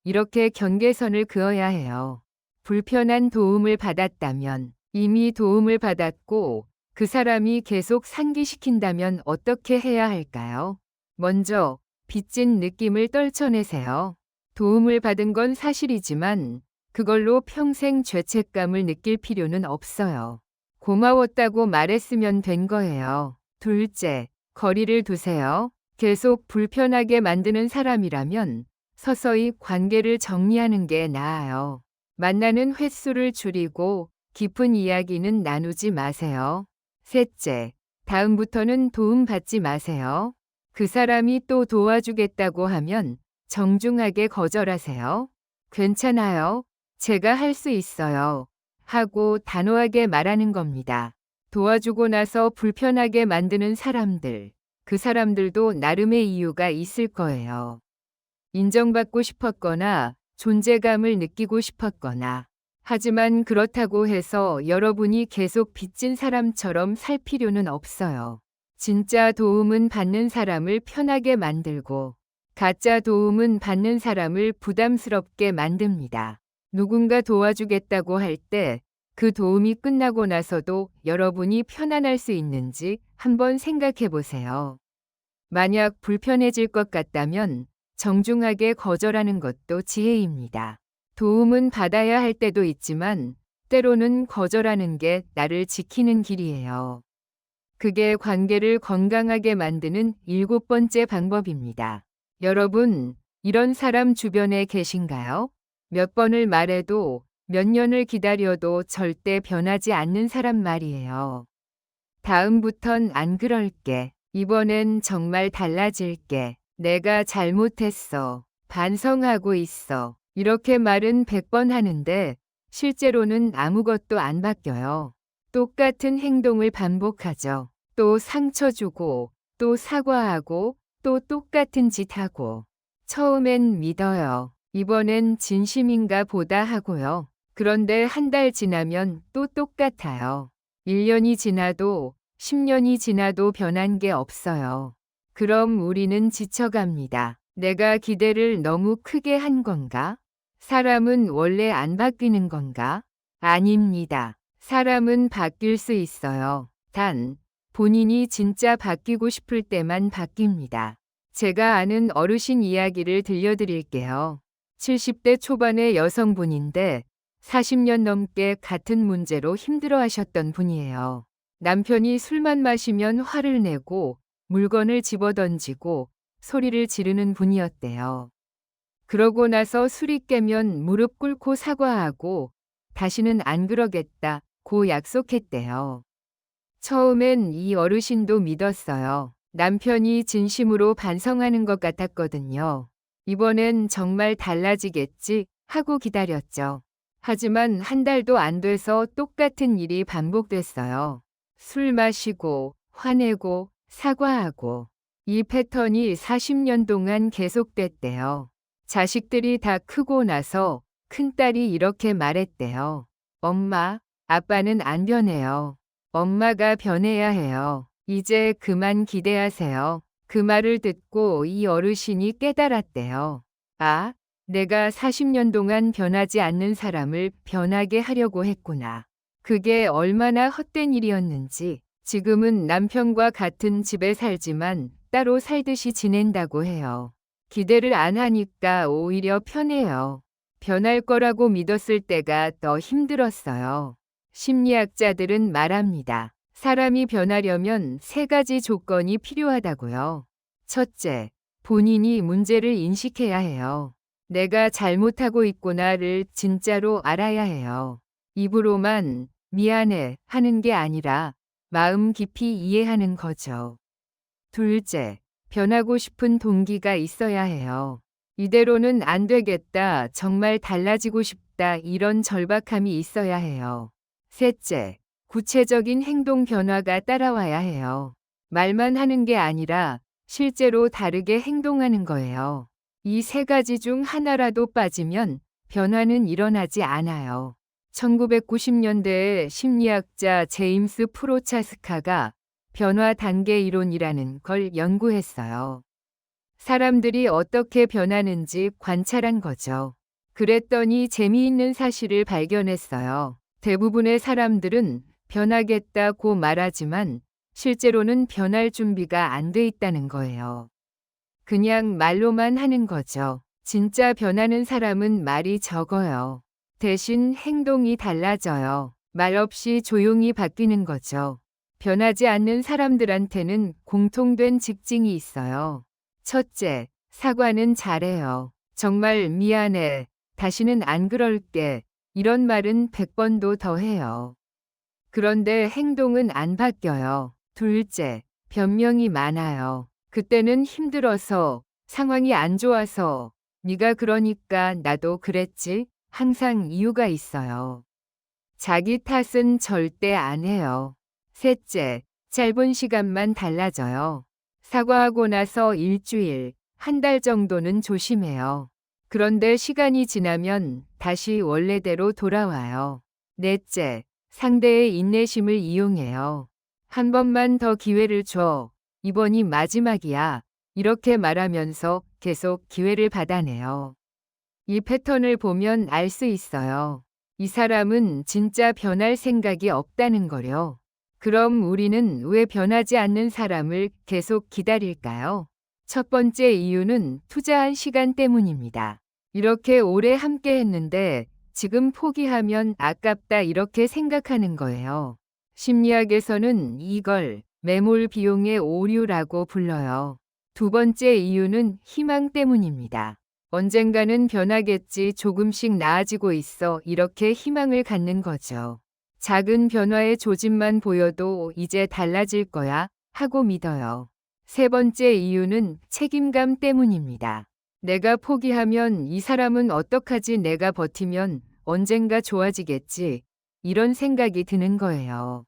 이렇게 경계선을 그어야 해요. 불편한 도움을 받았다면 이미 도움을 받았고 그 사람이 계속 상기시킨다면 어떻게 해야 할까요? 먼저 빚진 느낌을 떨쳐내세요. 도움을 받은 건 사실이지만 그걸로 평생 죄책감을 느낄 필요는 없어요. 고마웠다고 말했으면 된 거예요. 둘째, 거리를 두세요. 계속 불편하게 만드는 사람이라면 서서히 관계를 정리하는 게 나아요. 만나는 횟수를 줄이고 깊은 이야기는 나누지 마세요. 셋째, 다음부터는 도움받지 마세요. 그 사람이 또 도와주겠다고 하면 정중하게 거절하세요. 괜찮아요. 제가 할 수 있어요. 하고 단호하게 말하는 겁니다. 도와주고 나서 불편하게 만드는 사람들, 그 사람들도 나름의 이유가 있을 거예요. 인정받고 싶었거나 존재감을 느끼고 싶었거나. 하지만 그렇다고 해서 여러분이 계속 빚진 사람처럼 살 필요는 없어요. 진짜 도움은 받는 사람을 편하게 만들고 가짜 도움은 받는 사람을 부담스럽게 만듭니다. 누군가 도와주겠다고 할 때 그 도움이 끝나고 나서도 여러분이 편안할 수 있는지 한번 생각해 보세요. 만약 불편해질 것 같다면 정중하게 거절하는 것도 지혜입니다. 도움은 받아야 할 때도 있지만 때로는 거절하는 게 나를 지키는 길이에요. 그게 관계를 건강하게 만드는 7번째 방법입니다. 여러분, 이런 사람 주변에 계신가요? 몇 번을 말해도 몇 년을 기다려도 절대 변하지 않는 사람 말이에요. 다음부턴 안 그럴게. 이번엔 정말 달라질게. 내가 잘못했어. 반성하고 있어. 이렇게 말은 100번 하는데 실제로는 아무것도 안 바뀌어요. 똑같은 행동을 반복하죠. 또 상처 주고, 또 사과하고, 또 똑같은 짓 하고. 처음엔 믿어요. 이번엔 진심인가 보다 하고요. 그런데 한 달 지나면 또 똑같아요. 1년이 지나도 10년이 지나도 변한 게 없어요. 그럼 우리는 지쳐갑니다. 내가 기대를 너무 크게 한 건가? 사람은 원래 안 바뀌는 건가? 아닙니다. 사람은 바뀔 수 있어요. 단, 본인이 진짜 바뀌고 싶을 때만 바뀝니다. 제가 아는 어르신 이야기를 들려드릴게요. 70대 초반의 여성분인데 40년 넘게 같은 문제로 힘들어하셨던 분이에요. 남편이 술만 마시면 화를 내고 물건을 집어던지고 소리를 지르는 분이었대요. 그러고 나서 술이 깨면 무릎 꿇고 사과하고 다시는 안 그러겠다고 약속했대요. 처음엔 이 어르신도 믿었어요. 남편이 진심으로 반성하는 것 같았거든요. 이번엔 정말 달라지겠지 하고 기다렸죠. 하지만 한 달도 안 돼서 똑같은 일이 반복됐어요. 술 마시고, 화내고, 사과하고. 이 패턴이 40년 동안 계속됐대요. 자식들이 다 크고 나서 큰딸이 이렇게 말했대요. 엄마, 아빠는 안 변해요. 엄마가 변해야 해요. 이제 그만 기대하세요. 그 말을 듣고 이 어르신이 깨달았대요. 아, 내가 40년 동안 변하지 않는 사람을 변하게 하려고 했구나. 그게 얼마나 헛된 일이었는지. 지금은 남편과 같은 집에 살지만 따로 살듯이 지낸다고 해요. 기대를 안 하니까 오히려 편해요. 변할 거라고 믿었을 때가 더 힘들었어요. 심리학자들은 말합니다. 사람이 변하려면 3가지 조건이 필요하다고요. 첫째, 본인이 문제를 인식해야 해요. 내가 잘못하고 있구나를 진짜로 알아야 해요. 입으로만 미안해 하는 게 아니라 마음 깊이 이해하는 거죠. 둘째, 변하고 싶은 동기가 있어야 해요. 이대로는 안 되겠다, 정말 달라지고 싶다 이런 절박함이 있어야 해요. 셋째, 구체적인 행동 변화가 따라와야 해요. 말만 하는 게 아니라 실제로 다르게 행동하는 거예요. 이 3가지 중 하나라도 빠지면 변화는 일어나지 않아요. 1990년대에 심리학자 제임스 프로차스카가 변화 단계 이론이라는 걸 연구했어요. 사람들이 어떻게 변하는지 관찰한 거죠. 그랬더니 재미있는 사실을 발견했어요. 대부분의 사람들은 변하겠다고 말하지만 실제로는 변할 준비가 안 돼 있다는 거예요. 그냥 말로만 하는 거죠. 진짜 변하는 사람은 말이 적어요. 대신 행동이 달라져요. 말 없이 조용히 바뀌는 거죠. 변하지 않는 사람들한테는 공통된 직징이 있어요. 첫째, 사과는 잘해요. 정말 미안해. 다시는 안 그럴게. 이런 말은 100번도 더 해요. 그런데 행동은 안 바뀌어요. 둘째, 변명이 많아요. 그때는 힘들어서, 상황이 안 좋아서, 네가 그러니까 나도 그랬지. 항상 이유가 있어요. 자기 탓은 절대 안 해요. 셋째, 짧은 시간만 달라져요. 사과하고 나서 일주일, 한 달 정도는 조심해요. 그런데 시간이 지나면 다시 원래대로 돌아와요. 넷째, 상대의 인내심을 이용해요. 한 번만 더 기회를 줘. 이번이 마지막이야. 이렇게 말하면서 계속 기회를 받아내요. 이 패턴을 보면 알 수 있어요. 이 사람은 진짜 변할 생각이 없다는 거요. 그럼 우리는 왜 변하지 않는 사람을 계속 기다릴까요? 첫 번째 이유는 투자한 시간 때문입니다. 이렇게 오래 함께 했는데 지금 포기하면 아깝다 이렇게 생각하는 거예요. 심리학에서는 이걸 매몰 비용의 오류라고 불러요. 두 번째 이유는 희망 때문입니다. 언젠가는 변하겠지, 조금씩 나아지고 있어, 이렇게 희망을 갖는 거죠. 작은 변화의 조짐만 보여도 이제 달라질 거야 하고 믿어요. 세 번째 이유는 책임감 때문입니다. 내가 포기하면 이 사람은 어떡하지, 내가 버티면 언젠가 좋아지겠지, 이런 생각이 드는 거예요.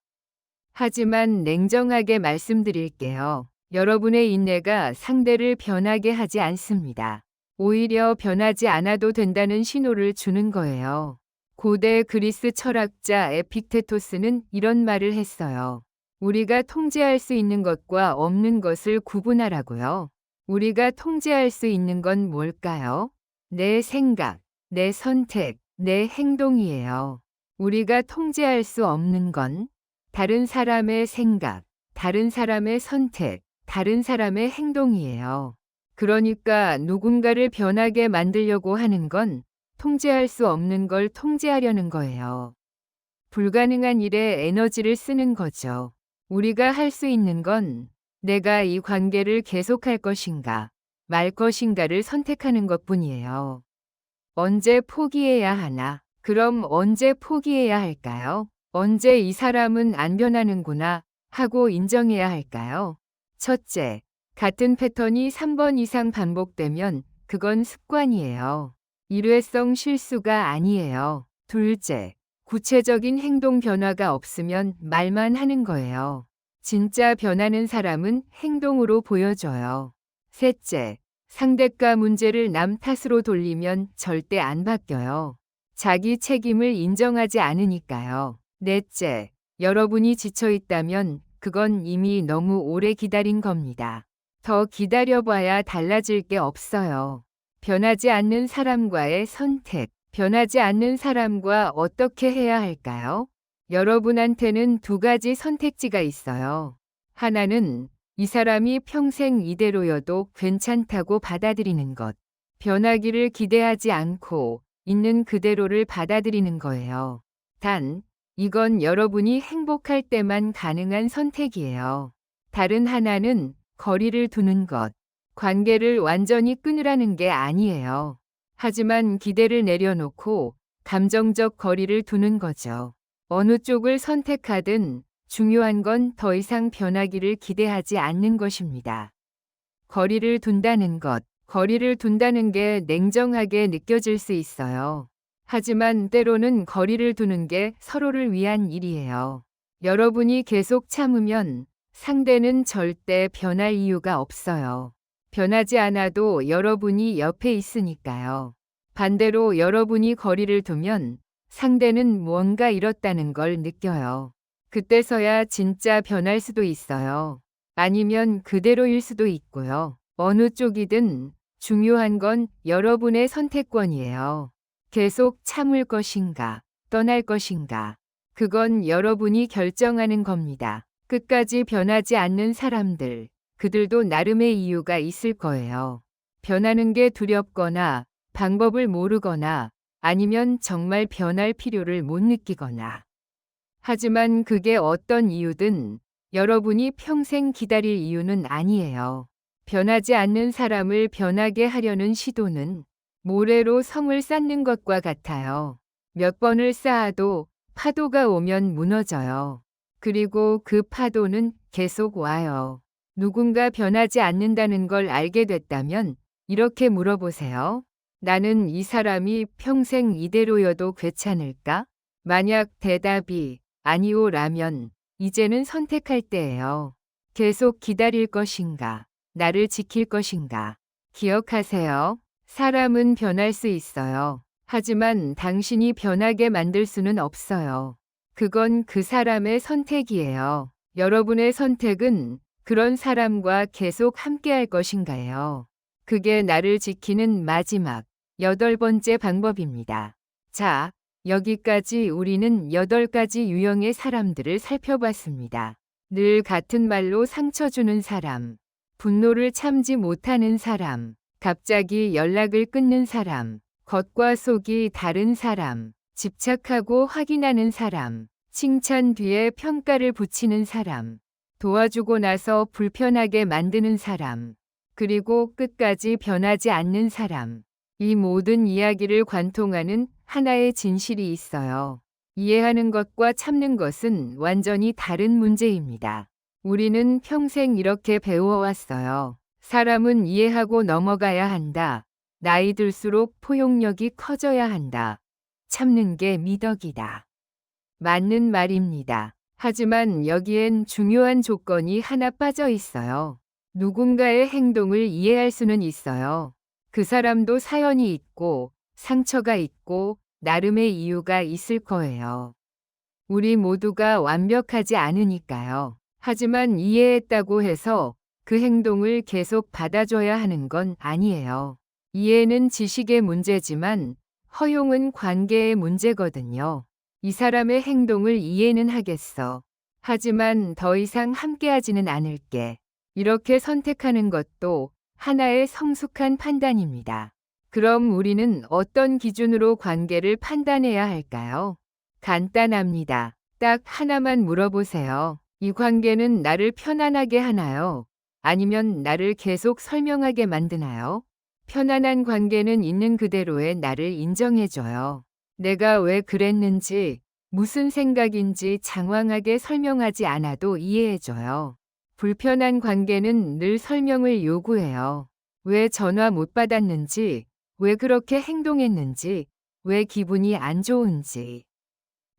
하지만 냉정하게 말씀드릴게요. 여러분의 인내가 상대를 변하게 하지 않습니다. 오히려 변하지 않아도 된다는 신호를 주는 거예요. 고대 그리스 철학자 에픽테토스는 이런 말을 했어요. 우리가 통제할 수 있는 것과 없는 것을 구분하라고요. 우리가 통제할 수 있는 건 뭘까요? 내 생각, 내 선택, 내 행동이에요. 우리가 통제할 수 없는 건 다른 사람의 생각, 다른 사람의 선택, 다른 사람의 행동이에요. 그러니까 누군가를 변하게 만들려고 하는 건 통제할 수 없는 걸 통제하려는 거예요. 불가능한 일에 에너지를 쓰는 거죠. 우리가 할 수 있는 건 내가 이 관계를 계속할 것인가, 말 것인가를 선택하는 것뿐이에요. 언제 포기해야 하나? 그럼 언제 포기해야 할까요? 언제 이 사람은 안 변하는구나 하고 인정해야 할까요? 첫째, 같은 패턴이 3번 이상 반복되면 그건 습관이에요. 일회성 실수가 아니에요. 둘째, 구체적인 행동 변화가 없으면 말만 하는 거예요. 진짜 변하는 사람은 행동으로 보여줘요. 셋째, 상대가 문제를 남 탓으로 돌리면 절대 안 바뀌어요. 자기 책임을 인정하지 않으니까요. 넷째, 여러분이 지쳐 있다면 그건 이미 너무 오래 기다린 겁니다. 더 기다려봐야 달라질 게 없어요. 변하지 않는 사람과의 선택, 변하지 않는 사람과 어떻게 해야 할까요? 여러분한테는 두 가지 선택지가 있어요. 하나는 이 사람이 평생 이대로여도 괜찮다고 받아들이는 것. 변하기를 기대하지 않고 있는 그대로를 받아들이는 거예요. 단, 이건 여러분이 행복할 때만 가능한 선택이에요. 다른 하나는 거리를 두는 것. 관계를 완전히 끊으라는 게 아니에요. 하지만 기대를 내려놓고 감정적 거리를 두는 거죠. 어느 쪽을 선택하든 중요한 건 더 이상 변하기를 기대하지 않는 것입니다. 거리를 둔다는 것. 거리를 둔다는 게 냉정하게 느껴질 수 있어요. 하지만 때로는 거리를 두는 게 서로를 위한 일이에요. 여러분이 계속 참으면 상대는 절대 변할 이유가 없어요. 변하지 않아도 여러분이 옆에 있으니까요. 반대로 여러분이 거리를 두면 상대는 무언가 잃었다는 걸 느껴요. 그때서야 진짜 변할 수도 있어요. 아니면 그대로일 수도 있고요. 어느 쪽이든 중요한 건 여러분의 선택권이에요. 계속 참을 것인가, 떠날 것인가. 그건 여러분이 결정하는 겁니다. 끝까지 변하지 않는 사람들, 그들도 나름의 이유가 있을 거예요. 변하는 게 두렵거나, 방법을 모르거나, 아니면 정말 변할 필요를 못 느끼거나. 하지만 그게 어떤 이유든 여러분이 평생 기다릴 이유는 아니에요. 변하지 않는 사람을 변하게 하려는 시도는 모래로 성을 쌓는 것과 같아요. 몇 번을 쌓아도 파도가 오면 무너져요. 그리고 그 파도는 계속 와요. 누군가 변하지 않는다는 걸 알게 됐다면 이렇게 물어보세요. 나는 이 사람이 평생 이대로여도 괜찮을까? 만약 대답이 아니오라면 이제는 선택할 때예요. 계속 기다릴 것인가? 나를 지킬 것인가? 기억하세요. 사람은 변할 수 있어요. 하지만 당신이 변하게 만들 수는 없어요. 그건 그 사람의 선택이에요. 여러분의 선택은 그런 사람과 계속 함께할 것인가요? 그게 나를 지키는 마지막 8번째 방법입니다. 자, 여기까지 우리는 8가지 유형의 사람들을 살펴봤습니다. 늘 같은 말로 상처 주는 사람, 분노를 참지 못하는 사람, 갑자기 연락을 끊는 사람, 겉과 속이 다른 사람, 집착하고 확인하는 사람, 칭찬 뒤에 평가를 붙이는 사람, 도와주고 나서 불편하게 만드는 사람, 그리고 끝까지 변하지 않는 사람. 이 모든 이야기를 관통하는 하나의 진실이 있어요. 이해하는 것과 참는 것은 완전히 다른 문제입니다. 우리는 평생 이렇게 배워왔어요. 사람은 이해하고 넘어가야 한다. 나이 들수록 포용력이 커져야 한다. 참는 게 미덕이다. 맞는 말입니다. 하지만 여기엔 중요한 조건이 하나 빠져 있어요. 누군가의 행동을 이해할 수는 있어요. 그 사람도 사연이 있고 상처가 있고 나름의 이유가 있을 거예요. 우리 모두가 완벽하지 않으니까요. 하지만 이해했다고 해서 그 행동을 계속 받아줘야 하는 건 아니에요. 이해는 지식의 문제지만 허용은 관계의 문제거든요. 이 사람의 행동을 이해는 하겠어. 하지만 더 이상 함께하지는 않을게. 이렇게 선택하는 것도 하나의 성숙한 판단입니다. 그럼 우리는 어떤 기준으로 관계를 판단해야 할까요? 간단합니다. 딱 하나만 물어보세요. 이 관계는 나를 편안하게 하나요? 아니면 나를 계속 설명하게 만드나요? 편안한 관계는 있는 그대로의 나를 인정해줘요. 내가 왜 그랬는지, 무슨 생각인지 장황하게 설명하지 않아도 이해해줘요. 불편한 관계는 늘 설명을 요구해요. 왜 전화 못 받았는지, 왜 그렇게 행동했는지, 왜 기분이 안 좋은지.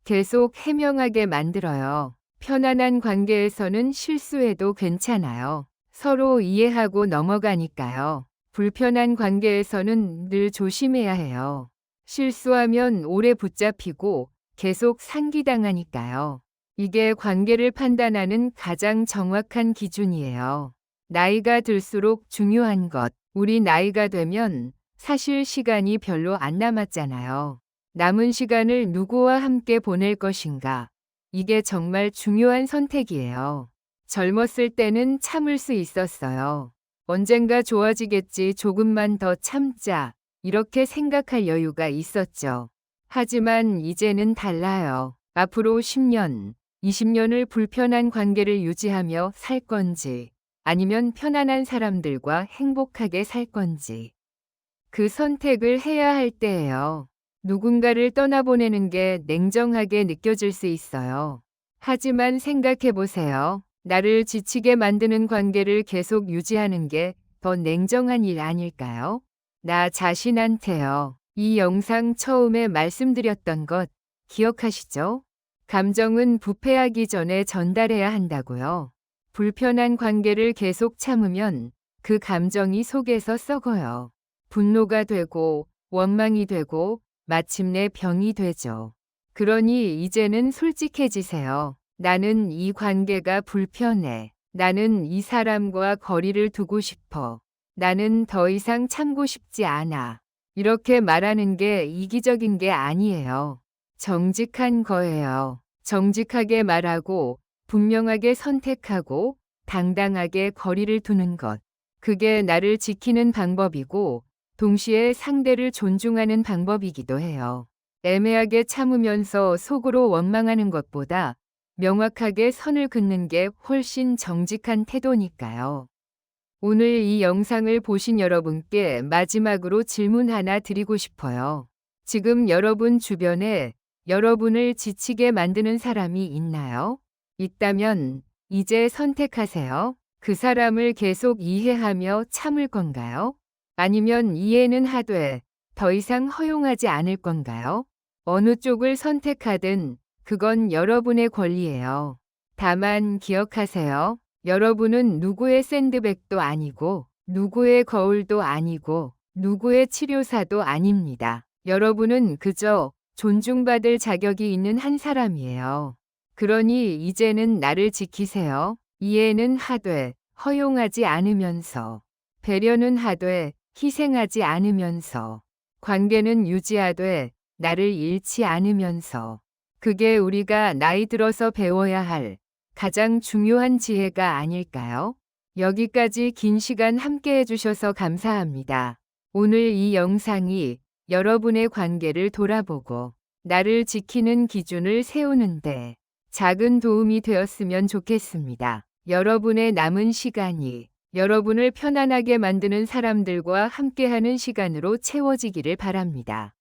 계속 해명하게 만들어요. 편안한 관계에서는 실수해도 괜찮아요. 서로 이해하고 넘어가니까요. 불편한 관계에서는 늘 조심해야 해요. 실수하면 오래 붙잡히고 계속 상기당하니까요. 이게 관계를 판단하는 가장 정확한 기준이에요. 나이가 들수록 중요한 것. 우리 나이가 되면 사실 시간이 별로 안 남았잖아요. 남은 시간을 누구와 함께 보낼 것인가? 이게 정말 중요한 선택이에요. 젊었을 때는 참을 수 있었어요. 언젠가 좋아지겠지, 조금만 더 참자. 이렇게 생각할 여유가 있었죠. 하지만 이제는 달라요. 앞으로 10년, 20년을 불편한 관계를 유지하며 살 건지, 아니면 편안한 사람들과 행복하게 살 건지. 그 선택을 해야 할 때예요. 누군가를 떠나보내는 게 냉정하게 느껴질 수 있어요. 하지만 생각해 보세요. 나를 지치게 만드는 관계를 계속 유지하는 게 더 냉정한 일 아닐까요? 나 자신한테요. 이 영상 처음에 말씀드렸던 것 기억하시죠? 감정은 부패하기 전에 전달해야 한다고요. 불편한 관계를 계속 참으면 그 감정이 속에서 썩어요. 분노가 되고 원망이 되고 마침내 병이 되죠. 그러니 이제는 솔직해지세요. 나는 이 관계가 불편해. 나는 이 사람과 거리를 두고 싶어. 나는 더 이상 참고 싶지 않아. 이렇게 말하는 게 이기적인 게 아니에요. 정직한 거예요. 정직하게 말하고 분명하게 선택하고 당당하게 거리를 두는 것. 그게 나를 지키는 방법이고 동시에 상대를 존중하는 방법이기도 해요. 애매하게 참으면서 속으로 원망하는 것보다 명확하게 선을 긋는 게 훨씬 정직한 태도니까요. 오늘 이 영상을 보신 여러분께 마지막으로 질문 하나 드리고 싶어요. 지금 여러분 주변에 여러분을 지치게 만드는 사람이 있나요? 있다면 이제 선택하세요. 그 사람을 계속 이해하며 참을 건가요? 아니면 이해는 하되 더 이상 허용하지 않을 건가요? 어느 쪽을 선택하든 그건 여러분의 권리예요. 다만 기억하세요. 여러분은 누구의 샌드백도 아니고 누구의 거울도 아니고 누구의 치료사도 아닙니다. 여러분은 그저 존중받을 자격이 있는 한 사람이에요. 그러니 이제는 나를 지키세요. 이해는 하되 허용하지 않으면서, 배려는 하되 희생하지 않으면서, 관계는 유지하되 나를 잃지 않으면서. 그게 우리가 나이 들어서 배워야 할 가장 중요한 지혜가 아닐까요? 여기까지 긴 시간 함께 해주셔서 감사합니다. 오늘 이 영상이 여러분의 관계를 돌아보고 나를 지키는 기준을 세우는데 작은 도움이 되었으면 좋겠습니다. 여러분의 남은 시간이 여러분을 편안하게 만드는 사람들과 함께하는 시간으로 채워지기를 바랍니다.